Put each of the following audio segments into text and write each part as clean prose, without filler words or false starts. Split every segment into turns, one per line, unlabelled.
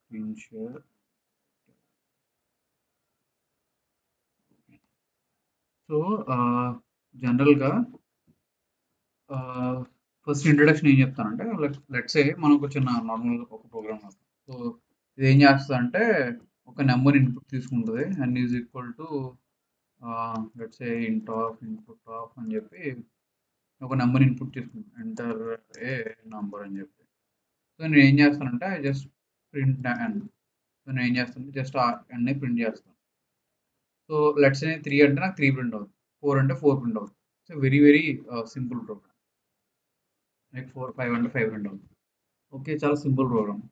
Screen share. So జనరల్గా first introduction ఏం చెప్తానంటే లెట్స్ సే మనం ఒక చిన్న నార్మల్ ఒక ప్రోగ్రామ్ రాస్తాం. సో ఇది ఏం చేస్తుందంటే ఒక నెంబర్ ఇన్పుట్ తీసుకుంటుంది n is equal to let's say input of అని చెప్పి ఒక నెంబర్ ఇన్పుట్ తీసుకుంటాం, ఎంటర్ ఏ నంబర్ అని చెప్పి. సో నేను ఏం చేస్తానంటే జస్ట్ ప్రింట్ n. సో నేను ఏం చేస్తాను జస్ట్ n ప్రింట్ చేస్తాను. సో లెట్స్ సే 3 అంటే నాకు 3 ప్రింట్ అవుతుంది, 4 అంటే 4 ప్రింట్ అవుతుంది. So very very simple program. Like 5 అంటే 5 ప్రింట్ అవుతుంది. ఓకే, చాలా సింపుల్ ప్రోగ్రామ్.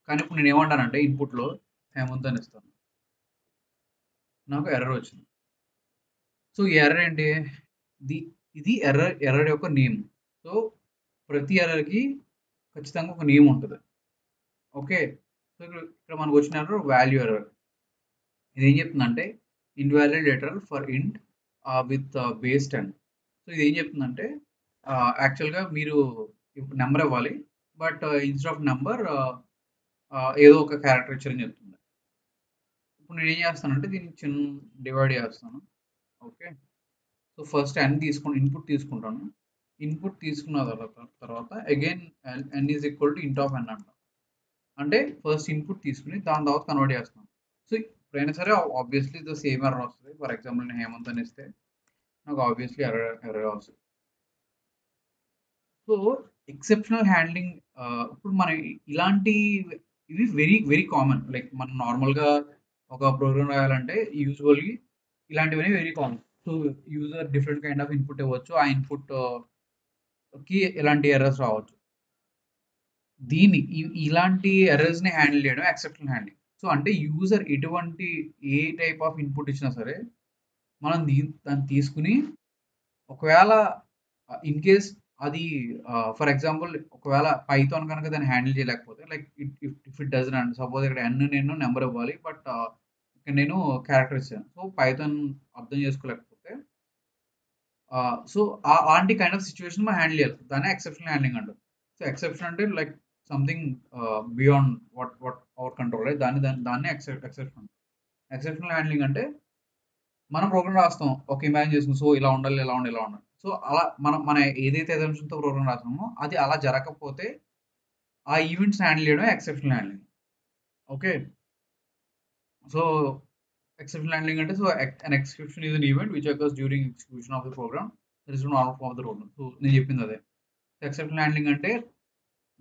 కానీ ఇప్పుడు నేను ఏమంటానంటే ఇన్పుట్లో హేమంత్ అని ఇస్తాను, నాకు ఎర్రర్ వచ్చింది. సో ఈ ఎర్రర్ ఏంటి, ఇది ఎర్రర్ యొక్క నేమ్. సో ప్రతి ఎర్రర్కి ఖచ్చితంగా ఒక నేమ్ ఉంటుంది. ఓకే, సో ఇక్కడ మనకు వచ్చిన ఎర్రర్ వాల్యూ ఎర్రర్. ఇది ఏం చెప్తుందంటే ఇన్వాలిడ్ లెటర్ ఫర్ ఇంట్ విత్ బేస్ 10. సో ఇది ఏం చెప్తుందంటే యాక్చువల్గా మీరు ఇప్పుడు నెంబర్ ఇవ్వాలి, బట్ ఇన్స్టెడ్ ఆఫ్ నెంబర్ ఏదో ఒక క్యారెక్టర్ ఇచ్చారని చెప్తుంది. ఇప్పుడు నేను ఏం చేస్తానంటే దీన్ని చిన్న డివైడ్ చేస్తాను. ఓకే, సో ఫస్ట్ ఇన్పుట్ తీసుకుంటాను. ఇన్పుట్ తీసుకున్న తర్వాత again n is equal to int of n అంట. అంటే ఫస్ట్ ఇన్పుట్ తీసుకుని దాని తర్వాత కన్వర్ట్ చేస్తాను. సో ఎప్పుడైనా సరే ఆబ్వియస్లీ ద సేమ్ ఎర్రర్ వస్తుంది. ఫర్ ఎగ్జాంపుల్ నేను హేమంత్ అని ఇస్తే నాకు ఆబ్వియస్లీ ఎర్రర్ వస్తుంది. సో ఎక్సెప్షనల్ హ్యాండ్లింగ్, ఇప్పుడు మనం ఇలాంటి ఇవి వెరీ వెరీ కామన్. లైక్ మనం నార్మల్గా ఒక ప్రోగ్రామ్ రాయాలంటే యూజువల్లీ ఇలాంటివన్నీ very common. So user different kind of input ఇవ్వచ్చు, ఆ ఇన్పుట్ కి ఎలాంటి ఎర్రర్స్ రావచ్చు. ఇలాంటి ఎర్రర్స్ ని హ్యాండిల్ చేయడం ఎక్సెప్షనల్ హ్యాండ్లింగ్. సో అంటే యూజర్ ఎటువంటి ఏ టైప్ ఆఫ్ ఇన్పుట్ ఇచ్చినా సరే మనం దాన్ని తీసుకుని ఒకవేళ ఇన్ కేస్ అది ఫర్ ఎగ్జాంపుల్ ఒకవేళ పైథాన్ కనుక దాన్ని హ్యాండిల్ చేయలేకపోతే, like if it doesn't and suppose ఇక్కడ నేను నెంబర్ ఇవ్వాలి, బట్ ఇక్కడ నేను క్యారెక్టర్ ఇచ్చాను. సో పైథాన్ అర్థం చేసుకోలేకపోతే సో అలాంటి కైండ్ ఆఫ్ సిచ్యువేషన్ మనం హ్యాండిల్ చేయాలి, దాన్ని ఎక్సెప్షనల్ హ్యాండ్లింగ్ అంటారు. సో ఎక్సెప్షన్ అంటే like something beyond what our control, right? దాన్ని ఎక్సెప్షనల్ హ్యాండ్లింగ్ అంటే మనం ప్రోగ్రామ్ రాస్తాం, ఒక ఇమాజిన్ చేసుకుని సో ఇలా ఉండాలి ఇలా ఉండాలి ఇలా ఉండాలి. సో అలా మన ఏదైతే ఎజంప్షన్తో ప్రోగ్రామ్ రాస్తామో అది అలా జరగకపోతే ఆ ఈవెంట్స్ హ్యాండిల్ చేయడం exceptional handling. Okay, so exception handling అంటే, so an exception is an event which occurs during execution of the program that is not normal of the program. సో నేను చెప్పింది అదే. exception handling అంటే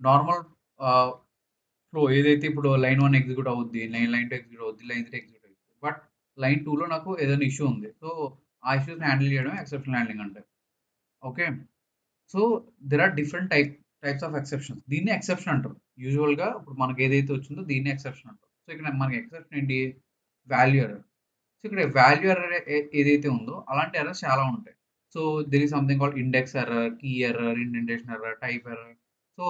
నార్మల్ ఫ్లో ఏదైతే ఇప్పుడు line 1 execute అవుద్ది, line 2 execute అవుద్ది, లైన్ 3 ఎగ్జిక్యూట్ అవుద్ది, బట్ లైన్ 2లో నాకు ఏదైనా ఇష్యూ ఉంది. సో ఆ ఇష్యూస్ హ్యాండిల్ చేయడం ఎక్సెప్షన్ హ్యాండ్లింగ్ అంటే. Okay, so there are different types of exceptions. దీన్ని ఎక్సెప్షన్ అంటారు యూజువల్గా. ఇప్పుడు మనకి ఏదైతే వచ్చిందో దీన్ని ఎక్సెప్షన్ అంటారు. సో ఇక్కడ మనకి ఎక్సెప్షన్ ఏంటి, వాల్యూ ఎర్రర్. సో ఇక్కడ వాల్యూ ఎర్రర్ ఏదైతే ఉందో అలాంటి ఎర్రర్స్ చాలా ఉంటాయి. So there is something called index error, key error, indentation error, type error. So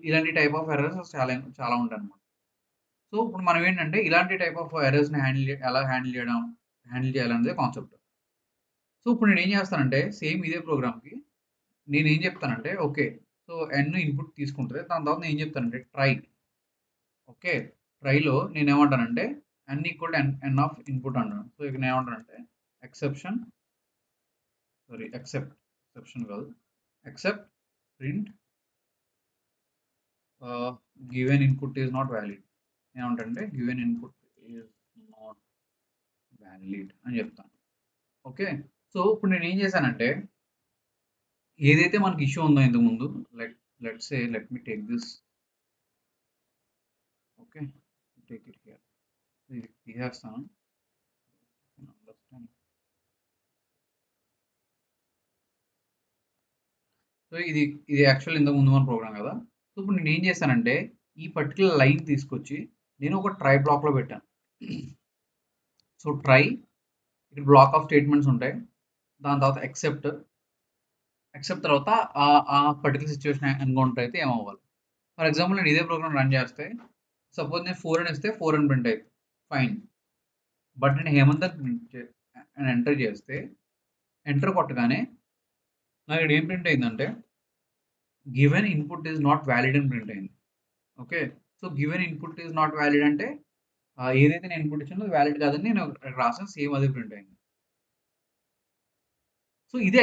ఇలాంటి టైప్ ఆఫ్ ఎర్రర్స్ చాలా చాలా ఉంటాయి అన్నమాట. సో ఇప్పుడు మనం ఏంటంటే ఇలాంటి టైప్ ఆఫ్ ఎర్రర్స్ని ఎలా హ్యాండిల్ చేయాలనేది కాన్సెప్ట్. సో ఇప్పుడు నేను ఏం చేస్తానంటే సేమ్ ఇదే ప్రోగ్రామ్కి నేను ఏం చెప్తానంటే ఓకే, సో n ఇన్పుట్ తీసుకుంటుంది, దాని తర్వాత నేను ఏం చెప్తానంటే ట్రై. ఓకే, ట్రైలో నేను ఏమంటానంటే n equal to n of input అంటాను. సో ఇక్కడ నేను ఏమంటానంటే ఎక్సెప్షన్ కాదు, except print given input is not valid. ఏమంటానంటే given input is not valid అని చెప్తాను. ఓకే, సో ఇప్పుడు నేను ఏం చేశానంటే ఏదైతే మనకి ఇష్యూ ఉందో ఇంతకుముందు, let me take this. Okay, take it here. ఇది తీసేస్తాను. సో ఇది యాక్చువల్ ఇంతకు ముందు మన ప్రోగ్రామ్ కదా. సో ఇప్పుడు నేను ఏం చేశానంటే ఈ పర్టికులర్ లైన్ తీసుకొచ్చి నేను ఒక ట్రై బ్లాక్లో పెట్టాను. సో ట్రై, ఇక్కడ బ్లాక్ ఆఫ్ స్టేట్మెంట్స్ ఉంటాయి, దాని తర్వాత ఎక్సెప్ట్ తర్వాత ఆ పర్టికులర్ సిచ్యువేషన్ ఎన్కౌంటర్ అయితే ఏమవ్వాలి. ఫర్ ఎగ్జాంపుల్ నేను ఇదే ప్రోగ్రామ్ రన్ చేస్తే సపోజ్ నేను 4 అని ఇస్తే 4 అని ప్రింట్ అవుతుంది, ఫైన్. బట్ నేను హేమంత్ అని ఎంటర్ చేస్తే ఎంటర్ కొట్టగానే నాకు ఇక్కడ ఏం ప్రింట్ అయిందంటే given input is not valid అని ప్రింట్ అయింది. Okay, so given input is not valid అంటే ఏదైతే నేను ఇన్పుట్ ఇచ్చానో అది వ్యాలిడ్ కాదని నేను రాసాను, సేమ్ అదే ప్రింట్ అయింది. సో ఇదే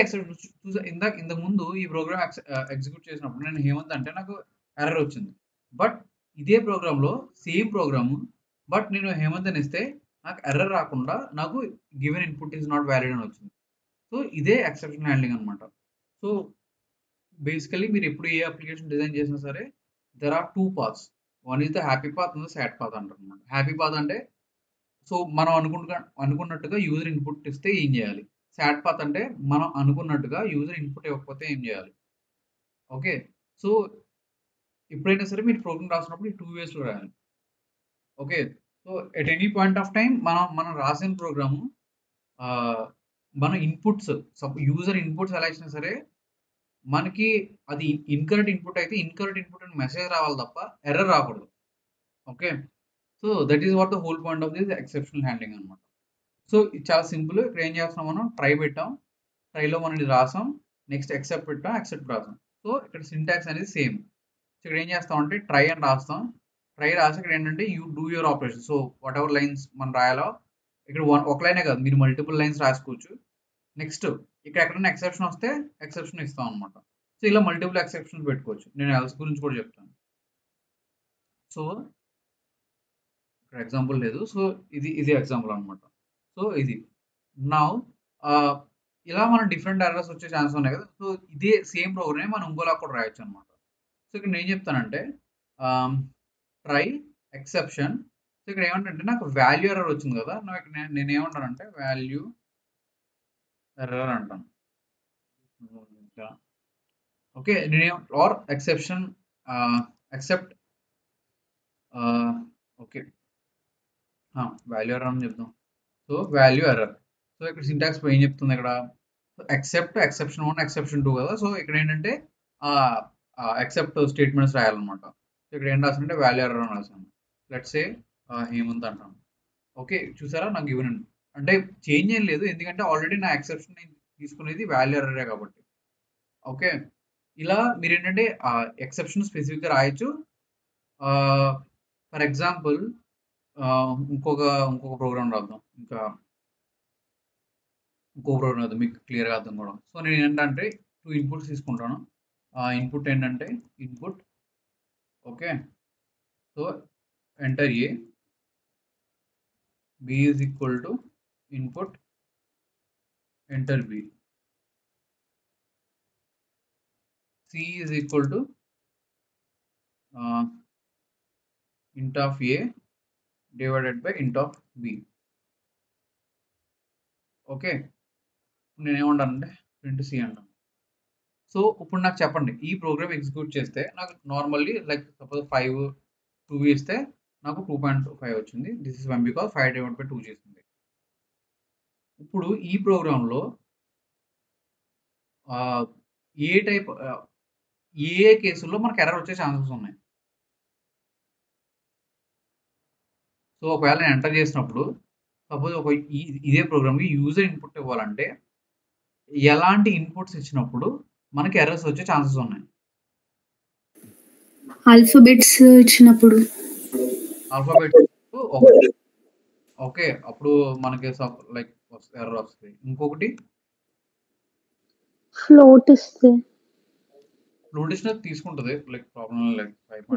ఇంతకు ముందు ఈ ప్రోగ్రామ్ ఎగ్జిక్యూట్ చేసినప్పుడు నేను హేమంత్ అంటే నాకు ఎర్రర్ వచ్చింది. బట్ ఇదే ప్రోగ్రాంలో సేమ్ ప్రోగ్రాము, బట్ నేను హేమంత్ అని ఇస్తే నాకు ఎర్రర్ రాకుండా నాకు given input is not valid అని వచ్చింది. సో ఇదే ఎక్సెప్షన్ హ్యాండ్లింగ్ అనమాట. సో బేసికలీ మీరు ఎప్పుడు ఏ అప్లికేషన్ డిజైన్ చేసినా సరే there are 2 paths. One is the happy path and sad path అంటారు అనమాట. హ్యాపీ పాత్ అంటే సో మనం అనుకున్నట్టుగా యూజర్ ఇన్పుట్ ఇస్తే ఏం చేయాలి. సాడ్ పాత్ అంటే మనం అనుకున్నట్టుగా యూజర్ ఇన్పుట్ ఇవ్వకపోతే ఏం చేయాలి. ఓకే. సో ఎప్పుడైనా సరే మీరు ప్రోగ్రామ్ రాసినప్పుడు ఈ 2 వేస్‌లో రాయాలి. Okay. So at any point of time మనం రాసిన ప్రోగ్రాము మన ఇన్పుట్స్ యూజర్ ఇన్పుట్స్ ఎలా ఇచ్చినా సరే మనకి అది ఇన్‌కరెక్ట్ ఇన్పుట్ అయితే ఇన్‌కరెక్ట్ ఇన్పుట్ అని మెసేజ్ రావాలి తప్ప ఎర్రర్ రాకూడదు. Okay. So that is what the whole point of this exceptional handling అనమాట. సో ఇది చాలా సింపుల్. ఇక్కడ ఏం చేస్తున్నాం, మనం ట్రై పెట్టాం, ట్రైలో మనం ఇది రాసాం, నెక్స్ట్ ఎక్సెప్ట్ పెట్టాం, ఎక్సెప్ట్ రాసాం. సో ఇక్కడ సింటాక్స్ అనేది సేమ్. ఇక్కడ ఏం చేస్తాం అంటే ట్రై అని రాస్తాం, ట్రై రాసి ఇక్కడ ఏంటంటే you do your operation. So what ever lines మనం రాయాలో ఇక్కడ ఒక లైనే కాదు, మీరు మల్టిపుల్ లైన్స్ రాసుకోవచ్చు. నెక్స్ట్ ఇక్కడ ఎక్కడైనా ఎక్సెప్షన్ వస్తే ఎక్సెప్షన్ ఇస్తాం అనమాట. సో ఇలా మల్టిపుల్ ఎక్సెప్షన్స్ పెట్టుకోవచ్చు. నేను ఎల్స్ గురించి కూడా చెప్తాను. సో ఇక్కడ ఎగ్జాంపుల్ లేదు, సో ఇది ఎగ్జాంపుల్ అనమాట. సో ఇది నౌ ఇలా మనం డిఫరెంట్ ఎర్రర్స్ వచ్చే ఛాన్స్ ఉన్నాయి కదా. సో ఇదే సేమ్ ప్రోగ్రామ్ మనం ఇంకోలా కూడా రాయొచ్చు అనమాట. సో ఇక్కడ నేను చెప్తానంటే ట్రై ఎక్సెప్షన్. సో ఇక్కడ ఏమంటే నాకు వాల్యూ ఎర్రర్ వచ్చింది కదా, నేను ఏమంటానంటే వాల్యూ ఎర్రర్ అంటాను. ఓకే. నేను or exception except okay value error అని చెప్తాం. So value error. సో ఇక్కడ సింటాక్స్ ఏం చెప్తుంది ఇక్కడ ఎక్సెప్ట్ ఎక్సెప్షన్ 1 ఎక్సెప్షన్ 2 కదా. సో ఇక్కడ ఏంటంటే ఎక్సెప్ట్ స్టేట్మెంట్స్ రాయాలన్నమాట. సో ఇక్కడ ఏం రాసానంటే వాల్యూ ఎర్రర్ అని రాసాను. లెట్స్ సే హేమంత్ అంటాను. ఓకే చూసారా నాకు గివెన్ అంటే చేంజ్ ఏం లేదు, ఎందుకంటే ఆల్రెడీ నా ఎక్సెప్షన్ తీసుకునేది వాల్యూ ఎర్రరే కాబట్టి. ఓకే ఇలా మీరు ఏంటంటే ఎక్సెప్షన్ స్పెసిఫిక్గా రాయొచ్చు. ఫర్ ఎగ్జాంపుల్ ఇంకొక ప్రోగ్రామ్ రాద్దాం, ఇంకో ప్రోగ్రామ్ రాద్దాం మీకు క్లియర్గా అర్థం కూడా. సో నేను ఏంటంటే 2 ఇన్పుట్స్ తీసుకుంటాను. ఇన్పుట్ ఏంటంటే input okay. So enter a, b is equal to input, enter b, c is equal to int of a divided by int of b. Okay నేను ఏమంటానంటే ప్రింట్ సి అంటాను. సో ఇప్పుడు నాకు చెప్పండి, ఈ ప్రోగ్రామ్ ఎగ్జిక్యూట్ చేస్తే నాకు నార్మల్లీ లైక్ సపోజ్ 2 ఇస్తే నాకు 2.5 వచ్చింది. This is 1 because 5 divide by 2 చేసింది. ఇప్పుడు ఈ ప్రోగ్రాంలో ఏ కేసుల్లో మనకు ఎర్రర్ వచ్చే ఛాన్సెస్ ఉన్నాయి. సో ఒకవేళ నేను ఎంటర్ చేసినప్పుడు సపోజ్ ఇదే ప్రోగ్రామ్కి యూజర్ ఇన్పుట్ ఇవ్వాలంటే ఎలాంటి ఇన్పుట్స్ ఇచ్చినప్పుడు మనకి ఎర్రర్స్ వచ్చే ఛాన్సెస్ ఉన్నాయి.
ఆల్ఫాబెట్స్ ఇచ్చినప్పుడు
ఓకే అప్పుడు మనకి లైక్ ఎర్రర్ వస్తుంది. ఇంకొకటి
ఫ్లోట్
ఇచ్చిన తీసుకుంటుంది like problem like 5.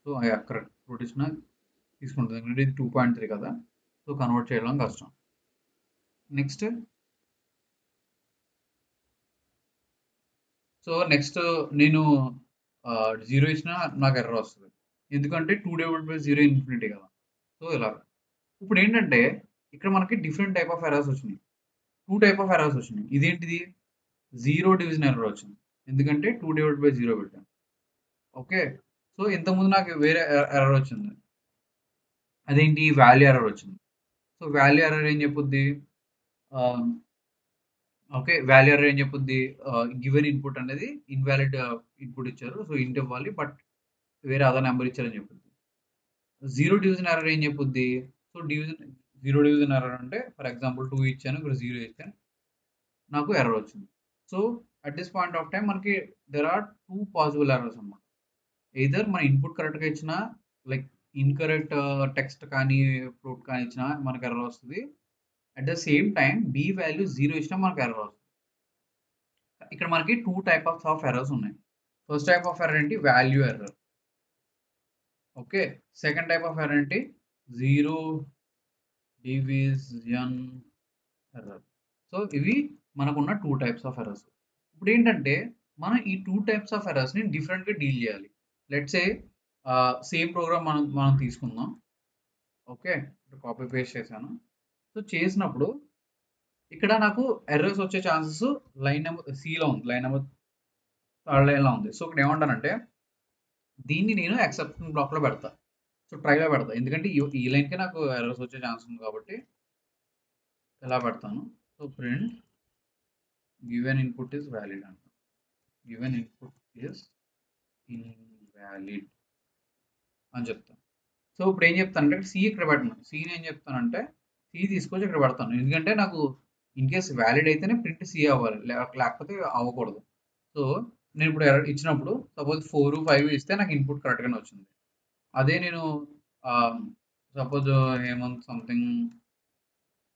So correct float ఇచ్చిన తీసుకుంటుంది, ఎందుకంటే ఇది 2.3 కదా. సో కన్వర్ట్ చేయడం కష్టం. నెక్స్ట్ నేను 0 ఇచ్చినా నాకు ఎర్రర్ వస్తుంది, ఎందుకంటే 2 డివైడెడ్ బై 0 ఇన్ఫినిటీ కదా. సో ఇలా ఇప్పుడు ఏంటంటే ఇక్కడ మనకి డిఫరెంట్ టైప్ ఆఫ్ ఎర్రర్స్ వచ్చినాయి, 2 టైప్ ఆఫ్ ఎర్రర్స్ వచ్చినాయి. ఇదేంటిది 0 డివిజన్ ఎర్రర్ వచ్చింది, ఎందుకంటే 2 డివైడెడ్ బై 0 పెట్టాను. ఓకే సో ఇంతకుముందు నాకు వేరే ఎర్రర్ వచ్చింది, అదేంటి వాల్యూ ఎర్రర్ వచ్చింది. సో వాల్యూ ఎర్రర్ ఏం చెప్పుద్ది, ఓకే వాల్యూ ఎర్రర్ ఏం చెప్పుద్ది, గివెన్ ఇన్పుట్ అనేది ఇన్వాలిడ్ ఇన్పుట్ ఇచ్చారు, సో ఇంట్ ఇవ్వాలి, బట్ వేరే అదర్ నెంబర్ ఇచ్చారని చెప్పుద్ది. 0 డివిజన్ ఎర్రర్ ఏం చెప్పుద్ది, సో 0 డివిజన్ ఎర్రర్ అంటే ఫర్ ఎగ్జాంపుల్ 2 ఇచ్చాను, ఇక్కడ 0 ఇచ్చాను, నాకు ఎర్రర్ వచ్చింది. So at this point of time మనకి దెర్ ఆర్ 2 పాసిబుల్ ఎర్రర్స్ అన్నమాట. ఎయిదర్ మన ఇన్పుట్ కరెక్ట్గా ఇచ్చినా లైక్ ఇన్కరెక్ట్ టెక్స్ట్ కానీ ఫ్రూట్ కానీ ఇచ్చినా మనకు ఎర్రర్ వస్తుంది. At the same time b value 0 ఇచ్చినా మనకు ఎర్రర్ వస్తుంది. ఇక్కడ మనకి 2 టైప్స్ ఆఫ్ ఎర్రర్స్ ఉన్నాయి. ఫస్ట్ టైప్ ఆఫ్ ఎర్రర్ ఏంటి? Value error. Okay. Second type of error ఏంటి? Zero division error. సో ఇవి మనకున్న 2 టైప్స్ ఆఫ్ ఎర్రర్స్. ఇప్పుడు ఏంటంటే మనం ఈ 2 టైప్స్ ఆఫ్ ఎర్రర్స్ని డిఫరెంట్గా డీల్ చేయాలి. లెట్స్ సే సేమ్ ప్రోగ్రామ్ మనం తీసుకుందాం. ఓకే, కాపీ పేస్ట్ చేశాను. సో చేసినప్పుడు ఇక్కడ నాకు ఎర్రర్స్ వచ్చే ఛాన్సెస్ లైన్ నెంబర్ సిలో ఉంది, లైన్ నెంబర్ థర్డ్ లైన్లో ఉంది. సో ఇక్కడ ఏమంటానంటే దీన్ని నేను ఎక్సెప్షన్ బ్లాక్లో పెడతా. సో ట్రైలో పెడతా, ఎందుకంటే ఈ లైన్కే నాకు ఎర్రర్స్ వచ్చే ఛాన్స్ ఉంది కాబట్టి ఎలా పెడతాను. So print given input is valid అంట. గివెన్ ఇన్పుట్ ఈస్ ఇన్వాలిడ్ అని చెప్తాను. సో ఇప్పుడు ఏం చెప్తానంటే సి ఇక్కడ పెట్టను. సిని ఏం చెప్తానంటే సి తీసుకొచ్చి ఇక్కడ పెడతాను, ఎందుకంటే నాకు ఇన్ కేస్ వ్యాలిడ్ అయితేనే ప్రింట్ సి అవ్వాలి, లేకపోతే అవ్వకూడదు. సో నేను ఇప్పుడు ఇచ్చినప్పుడు సపోజ్ 4, 5 ఇస్తే నాకు ఇన్పుట్ కరెక్ట్గానే వచ్చింది. అదే నేను suppose Hemant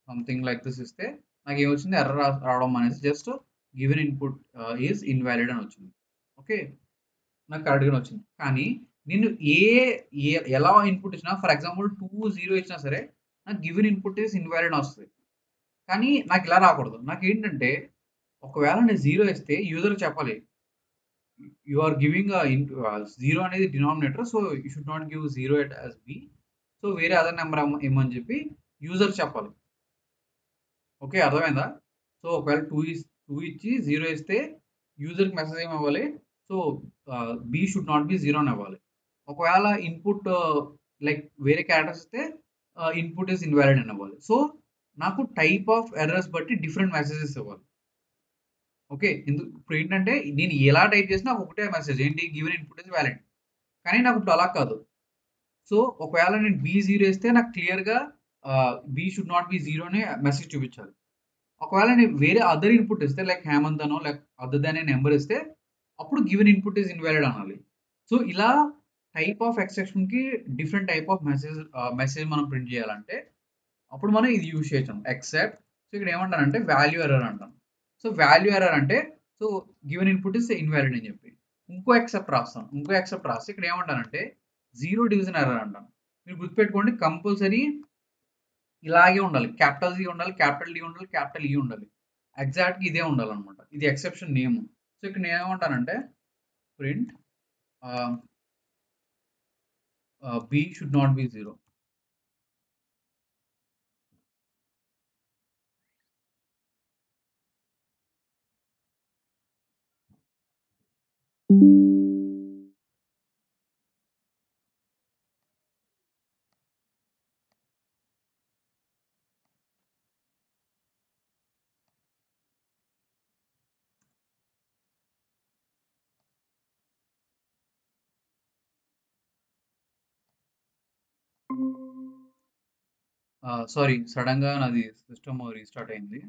something like this ఇస్తే నాకు ఏమొచ్చింది? ఎర్రర్ రావడం అనేసి just given input is invalid అని వచ్చింది. ఓకే, నాకు కరెక్ట్గానే వచ్చింది. కానీ నేను ఎలా ఇన్పుట్ ఇచ్చినా, ఫర్ ఎగ్జాంపుల్ 2, 0 ఇచ్చినా సరే నాకు గివెన్ ఇన్పుట్ ఈజ్ ఇన్వాలిడ్ అని వస్తుంది. కానీ నాకు ఇలా రాకూడదు. నాకు ఏంటంటే ఒకవేళ నేను 0 ఇస్తే యూజర్కి చెప్పాలి యు ఆర్ గివింగ్ 0 అనేది denominator, so you should not give 0 as b, so వేరే అదర్ నెంబర్ ఇమ్మని చెప్పి యూజర్ చెప్పాలి. ఓకే, అర్థమైందా? సో ఒకవేళ 2 ఇచ్చి 0 ఇస్తే యూజర్కి మెసేజ్ ఏమి ఇవ్వాలి? So b should not be 0 అని ఇవ్వాలి. ఒకవేళ ఇన్పుట్ లైక్ వేరే క్యారెక్టర్స్ ఇస్తే ఇన్పుట్ ఇస్ ఇన్వాలిడ్ అని ఇవ్వాలి. సో నాకు టైప్ ఆఫ్ ఎర్రర్స్ బట్టి డిఫరెంట్ మెసేజెస్ ఇవ్వాలి. ఓకే, ఇప్పుడు ఏంటంటే నేను ఎలా టైప్ చేసినా ఒకటే మెసేజ్ ఏంటి? Given input is valid. కానీ నాకు ఇప్పుడు అలా కాదు. సో ఒకవేళ నేను B0 ఇస్తే నాకు క్లియర్గా బి షుడ్ నాట్ బి 0 అనే మెసేజ్ చూపించాలి. ఒకవేళ నేను వేరే అదర్ ఇన్పుట్ ఇస్తే లైక్ హేమంత్ అనో లైక్ అదర్ దాన్ నెంబర్ ఇస్తే అప్పుడు గివెన్ ఇన్పుట్ ఈజ్ ఇన్వాలిడ్ అనాలి. సో ఇలా టైప్ ఆఫ్ ఎక్సెప్షన్కి డిఫరెంట్ టైప్ ఆఫ్ మెసేజ్ మనం ప్రింట్ చేయాలంటే అప్పుడు మనం ఇది యూజ్ చేయొచ్చు, ఎక్సెప్ట్. సో ఇక్కడ ఏమంటానంటే వాల్యూ ఎర్రర్ అంటాను. సో వాల్యూ ఎర్రర్ అంటే so given input is invalid అని చెప్పి ఇంకో ఎక్సెప్ట్ రాస్తాను. ఇంకో ఎక్సెప్ట్ రాస్తే ఇక్కడ ఏమంటానంటే 0 డివిజన్ ఎర్రర్ అంటాను. మీరు గుర్తుపెట్టుకోండి, కంపల్సరీ ఇలాగే ఉండాలి. క్యాపిటల్ సి ఉండాలి, క్యాపిటల్ డి ఉండాలి, క్యాపిటల్ ఈ ఉండాలి. ఎగ్జాక్ట్గా ఇదే ఉండాలన్నమాట. ఇది ఎక్సెప్షన్ నేమ్. సో ఇక్కడ నేను ఏమంటానంటే print b should not be 0. Sorry, సడన్గా నాది సిస్టమ్ రీస్టార్ట్ అయింది.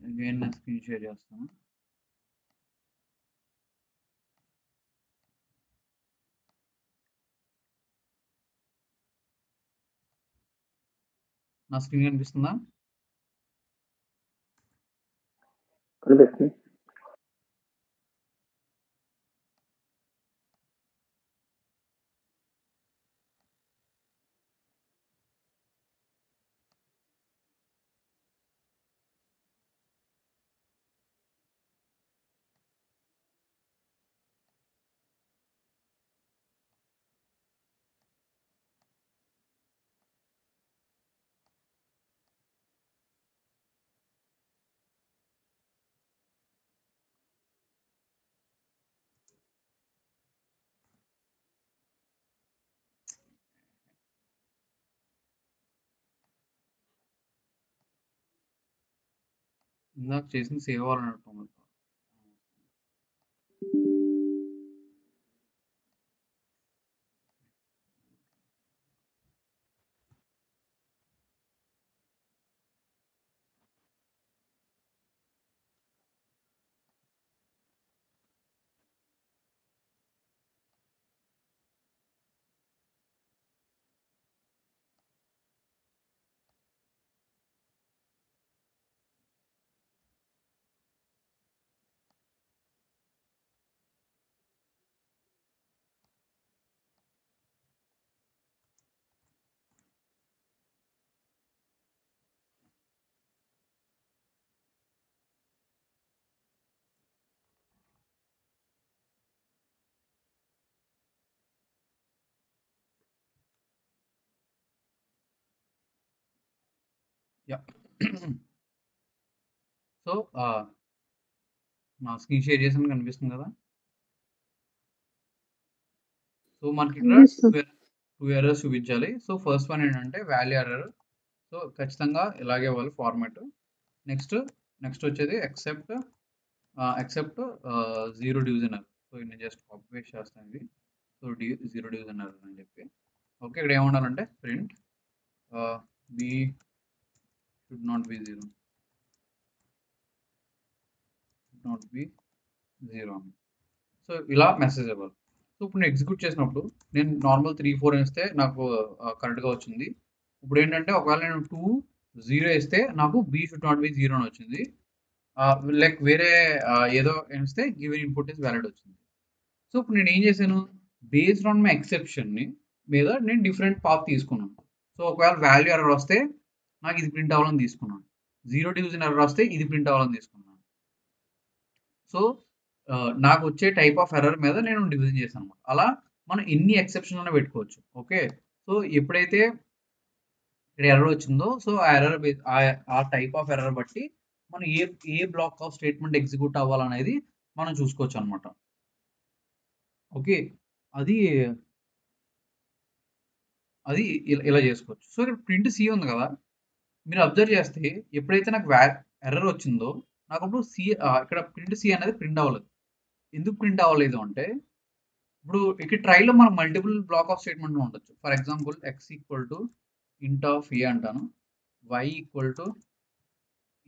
అగైన్ నేను స్క్రీన్ షేర్ చేస్తాను. నా స్క్రీన్ కనిపిస్తుందా?
కనిపిస్తుంది.
ఇందాక చేసింది సేవ్ అవ్వాలన్నట్టు. యా సో నా స్క్రీన్ షేర్ చేసాను కనిపిస్తుంది కదా. సో మనకి ఇక్కడ
కనిపిస్తుంది.
టూ ఎర్రర్స్ చూపించాలి. సో ఫస్ట్ వన్ ఏంటంటే వాల్యూ ఎర్రర్. సో ఖచ్చితంగా ఇలాగే ఇవ్వాలి ఫార్మాట్. నెక్స్ట్ వచ్చేది except zero division error. So నేను జస్ట్ కాపీ పేస్ట్ చేస్తాను ఇది. సో జీరో డివిజన్ ఎర్రర్ అని చెప్పి. ఓకే, ఇక్కడ ఏముండాలంటే print b should not be zero, not be zero అని. సో ఇలా మెసేజ్ ఇవ్వాలి. సో ఇప్పుడు నేను ఎగ్జిక్యూట్ చేసినప్పుడు నేను నార్మల్ 3-4 వేస్తే నాకు కరెక్ట్గా వచ్చింది. ఇప్పుడు ఏంటంటే ఒకవేళ నేను 2-0 వేస్తే నాకు b should not be zero అని వచ్చింది. లైక్ వేరే ఏదో వేస్తే గివెన్ ఇన్పుట్ ఇస్ వ్యాలిడ్ వచ్చింది. సో ఇప్పుడు నేను ఏం చేశాను, బేస్డ్ ఆన్ మై ఎక్సెప్షన్ని మీద నేను డిఫరెంట్ పాత్ తీసుకున్నాను. సో ఒకవేళ వాల్యూ ఎర్రర్ వస్తే నాకు ఇది ప్రింట్ అవ్వాలని తీసుకున్నాను, జీరో డివిజన్ ఎర్రర్ వస్తే ఇది ప్రింట్ అవ్వాలని తీసుకున్నాను. సో నాకు వచ్చే టైప్ ఆఫ్ ఎర్రర్ మీద నేను డివిజన్ చేశాను అనమాట. అలా మనం ఎన్ని ఎక్సెప్షన్ అయినా పెట్టుకోవచ్చు. ఓకే, సో ఎప్పుడైతే ఇక్కడ ఎర్రర్ వచ్చిందో సో ఆ ఎర్రర్ ఆ టైప్ ఆఫ్ ఎర్రర్ బట్టి మనం ఏ బ్లాక్ ఆఫ్ స్టేట్మెంట్ ఎగ్జిక్యూట్ అవ్వాలనేది మనం చూసుకోవచ్చు అనమాట. ఓకే, అది ఇలా చేసుకోవచ్చు. సో ఇక్కడ ప్రింట్ సి ఉంది కదా, మీరు అబ్జర్వ్ చేస్తే ఎప్పుడైతే నాకు ఎర్రర్ వచ్చిందో నాకు అప్పుడు ఇక్కడ ప్రింట్ సి అనేది ప్రింట్ అవ్వలేదు. ఎందుకు ప్రింట్ అవ్వలేదు అంటే ఇప్పుడు ఇక్కడ ట్రైలో మనం మల్టిపుల్ బ్లాక్ ఆఫ్ స్టేట్మెంట్ ఉండొచ్చు. For example x equal to int of a అంటాను, y equal to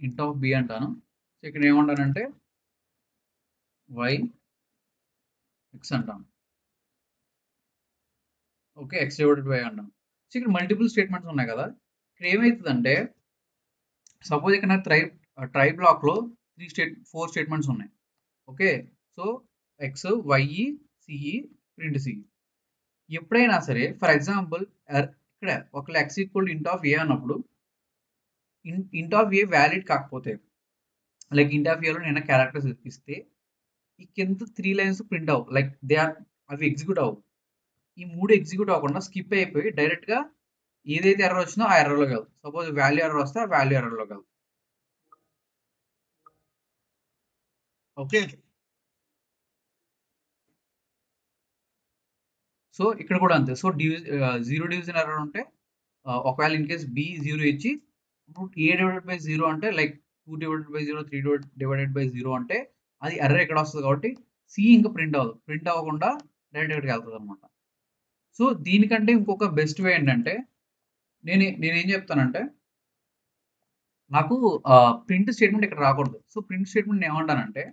int of b అంటాను. సో ఇక్కడ ఏమంటానంటే వై ఎక్స్ అంటాను. ఓకే, ఎక్స్ డివైడెడ్ బై అంటాను. సో ఇక్కడ మల్టిపుల్ స్టేట్మెంట్స్ ఉన్నాయి కదా, ఇక్కడ ఏమవుతుందంటే సపోజ్ ఇక్కడ నాకు ట్రై బ్లాక్లో 4 స్టేట్మెంట్స్ ఉన్నాయి. Okay, so x y c e print c. ఎప్పుడైనా సరే ఫర్ ఎగ్జాంపుల్ ఇక్కడ ఒక x equal int of a అన్నప్పుడు ఇంట్ ఆఫ్ ఏ వ్యాలిడ్ కాకపోతే లైక్ ఇంట్ ఆఫ్ ఏలో నేను క్యారెక్టర్స్ ఇస్తే ఈ కింద 3 లైన్స్ ప్రింట్ అవ్వు, లైక్ అవి ఎగ్జిక్యూట్ అవ్వు. ఈ 3 ఎగ్జిక్యూట్ అవ్వకుండా స్కిప్ అయిపోయి డైరెక్ట్గా ఏదైతే ఎర్రర్ వచ్చిందో ఆ ఎర్రర్లోకి వెళ్తాం. సపోజ్ వాల్యూ ఎర్రర్ వస్తే ఆ వాల్యూ ఎర్రర్లోకి వెళ్తాం. ఓకే, సో ఇక్కడ కూడా అంతే. సో జీరో డివిజన్ ఎర్రర్ ఉంటే ఒకవేళ ఇన్ కేస్ బి జీరో ఇచ్చి ఏ డివైడెడ్ బై జీరో అంటే like 2 divided by zero 3 divided by zero అంటే అది ఎర్రర్ ఎక్కడ వస్తుంది కాబట్టి సి ఇంకా ప్రింట్ అవ్వదు. ప్రింట్ అవ్వకుండా డైరెక్ట్ ఇక్కడికి వెళ్తుంది అనమాట. సో దీనికంటే ఇంకొక బెస్ట్ వే ఏంటంటే నేనేం చెప్తానంటే నాకు ప్రింట్ స్టేట్మెంట్ ఇక్కడ రాకూడదు. సో ప్రింట్ స్టేట్మెంట్ ఏమంటానంటే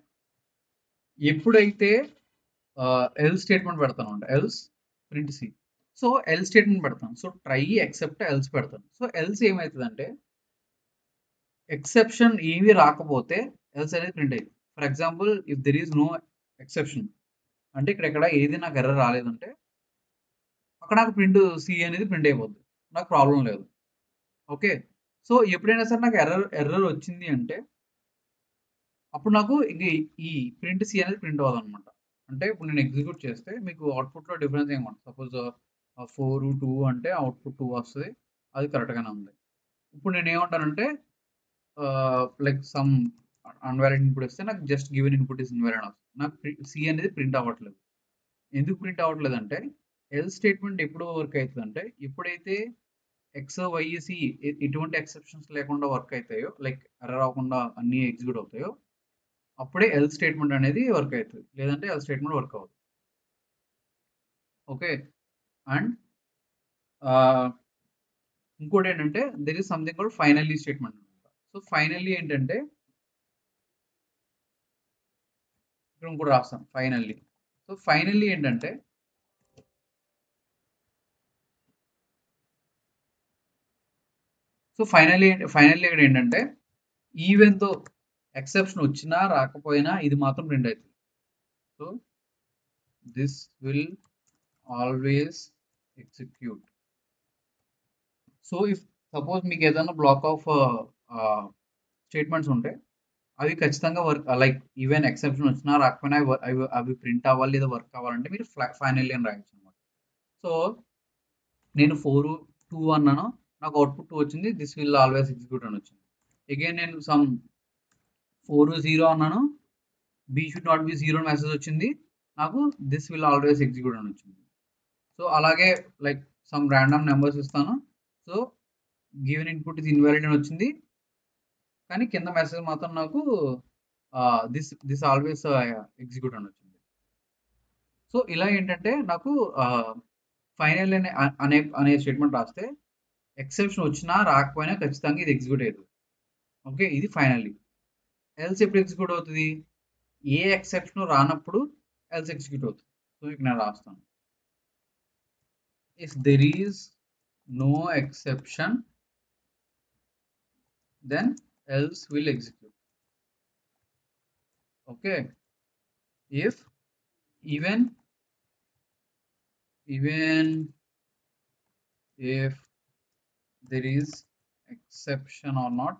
ఎప్పుడైతే ఎల్ స్టేట్మెంట్ పెడతాను అంటే else print c. So else statement పెడతాను. సో ట్రై ఎక్సెప్ట్ ఎల్స్ పెడతాను. సో ఎల్స్ ఏమవుతుందంటే ఎక్సెప్షన్ ఏవి రాకపోతే ఎల్స్ అనేది ప్రింట్ అయ్యింది. For example if there is no exception అంటే ఇక్కడ ఏది నాకు ఎర్రర్ రాలేదంటే అక్కడ నాకు ప్రింట్ సి అనేది ప్రింట్ అయిపోద్ది, నాకు ప్రాబ్లం లేదు. ఓకే, సో ఎప్పుడైనా సరే నాకు ఎర్రర్ వచ్చింది అంటే అప్పుడు నాకు ఇంక ఈ ప్రింట్ సి అనేది ప్రింట్ అవ్వదు అనమాట. అంటే ఇప్పుడు నేను ఎగ్జిక్యూట్ చేస్తే మీకు అవుట్పుట్లో డిఫరెన్స్ ఏమంటుంది. సపోజ్ 4 2 అంటే అవుట్పుట్ 2 వస్తుంది, అది కరెక్ట్గానే ఉంది. ఇప్పుడు నేను ఏమంటానంటే లైక్ సమ్ అన్వాలిడ్ ఇన్పుట్ ఇస్తే నాకు just given input is invalid వస్తుంది. నాకు సి అనేది ప్రింట్ అవ్వట్లేదు. ఎందుకు ప్రింట్ అవ్వట్లేదు అంటే ఎల్ స్టేట్మెంట్ ఎప్పుడు వర్క్ అవుతుంది అంటే ఎప్పుడైతే ఎక్స్ వైసి ఎటువంటి ఎక్సెప్షన్స్ లేకుండా వర్క్ అవుతాయో లైక్ ఎర్రర్ అవ్వకుండా అన్నీ ఎగ్జిక్యూట్ అవుతాయో అప్పుడే ఎల్ స్టేట్మెంట్ అనేది వర్క్ అవుతుంది, లేదంటే ఎల్ స్టేట్మెంట్ వర్క్ అవ్వదు. ఓకే, అండ్ ఇంకోటి ఏంటంటే there is something called finally statement అనమాట. సో ఫైనల్లీ ఏంటంటే ఇక్కడ ఇంకోటి రాస్తాం ఫైనల్లీ. సో ఫైనల్లీ ఏంటంటే ఫైనల్లీ ఇక్కడ ఏంటంటే ఈవెన్ తో ఎక్సెప్షన్ వచ్చినా రాకపోయినా ఇది మాత్రం ప్రింట్ అవుతుంది. So this will always execute. So if suppose మీకు ఏదైనా బ్లాక్ ఆఫ్ స్టేట్మెంట్స్ ఉంటే అవి ఖచ్చితంగా వర్క్ లైక్ ఈవెన్ ఎక్సెప్షన్ వచ్చినా రాకపోయినా అవి ప్రింట్ అవ్వాలి లేదా వర్క్ అవ్వాలంటే మీరు ఫైనల్లీ అని రాయొచ్చు అనమాట. సో నేను 4 2 అన్నాను, నాకు అవుట్పుట్ 2 వచ్చింది. దిస్ విల్ ఆల్వేస్ ఎగ్జిక్యూట్ అని వచ్చింది. అగైన్ నేను సమ్ 4 0 అన్నాను. B should not be 0 message వచ్చింది. నాకు దిస్ విల్ ఆల్వేస్ ఎగ్జిక్యూట్ అని వచ్చింది. సో అలాగే లైక్ సమ్ ర్యాండమ్ నెంబర్స్ ఇస్తాను. So given input is invalid అని వచ్చింది. కానీ కింద మెసేజ్ మాత్రం నాకు దిస్ ఆల్వేస్ ఎగ్జిక్యూట్ అని వచ్చింది. సో ఇలా ఏంటంటే నాకు ఫైనల్ అనే స్టేట్మెంట్ రాస్తే ఎక్సెప్షన్ వచ్చినా రాకపోయినా ఖచ్చితంగా ఇది ఎగ్జిక్యూట్ అవుతుంది. ఓకే, ఇది ఫైనల్లీ. ఎల్స్ ఎప్పుడు ఎగ్జిక్యూట్ అవుతుంది? ఏ ఎక్సెప్షన్ రానప్పుడు ఎల్స్ ఎగ్జిక్యూట్ అవుతుంది. సో ఇక్కడ నేను రాస్తాను, if there is no exception then else will execute. Okay, if even if there is exception or not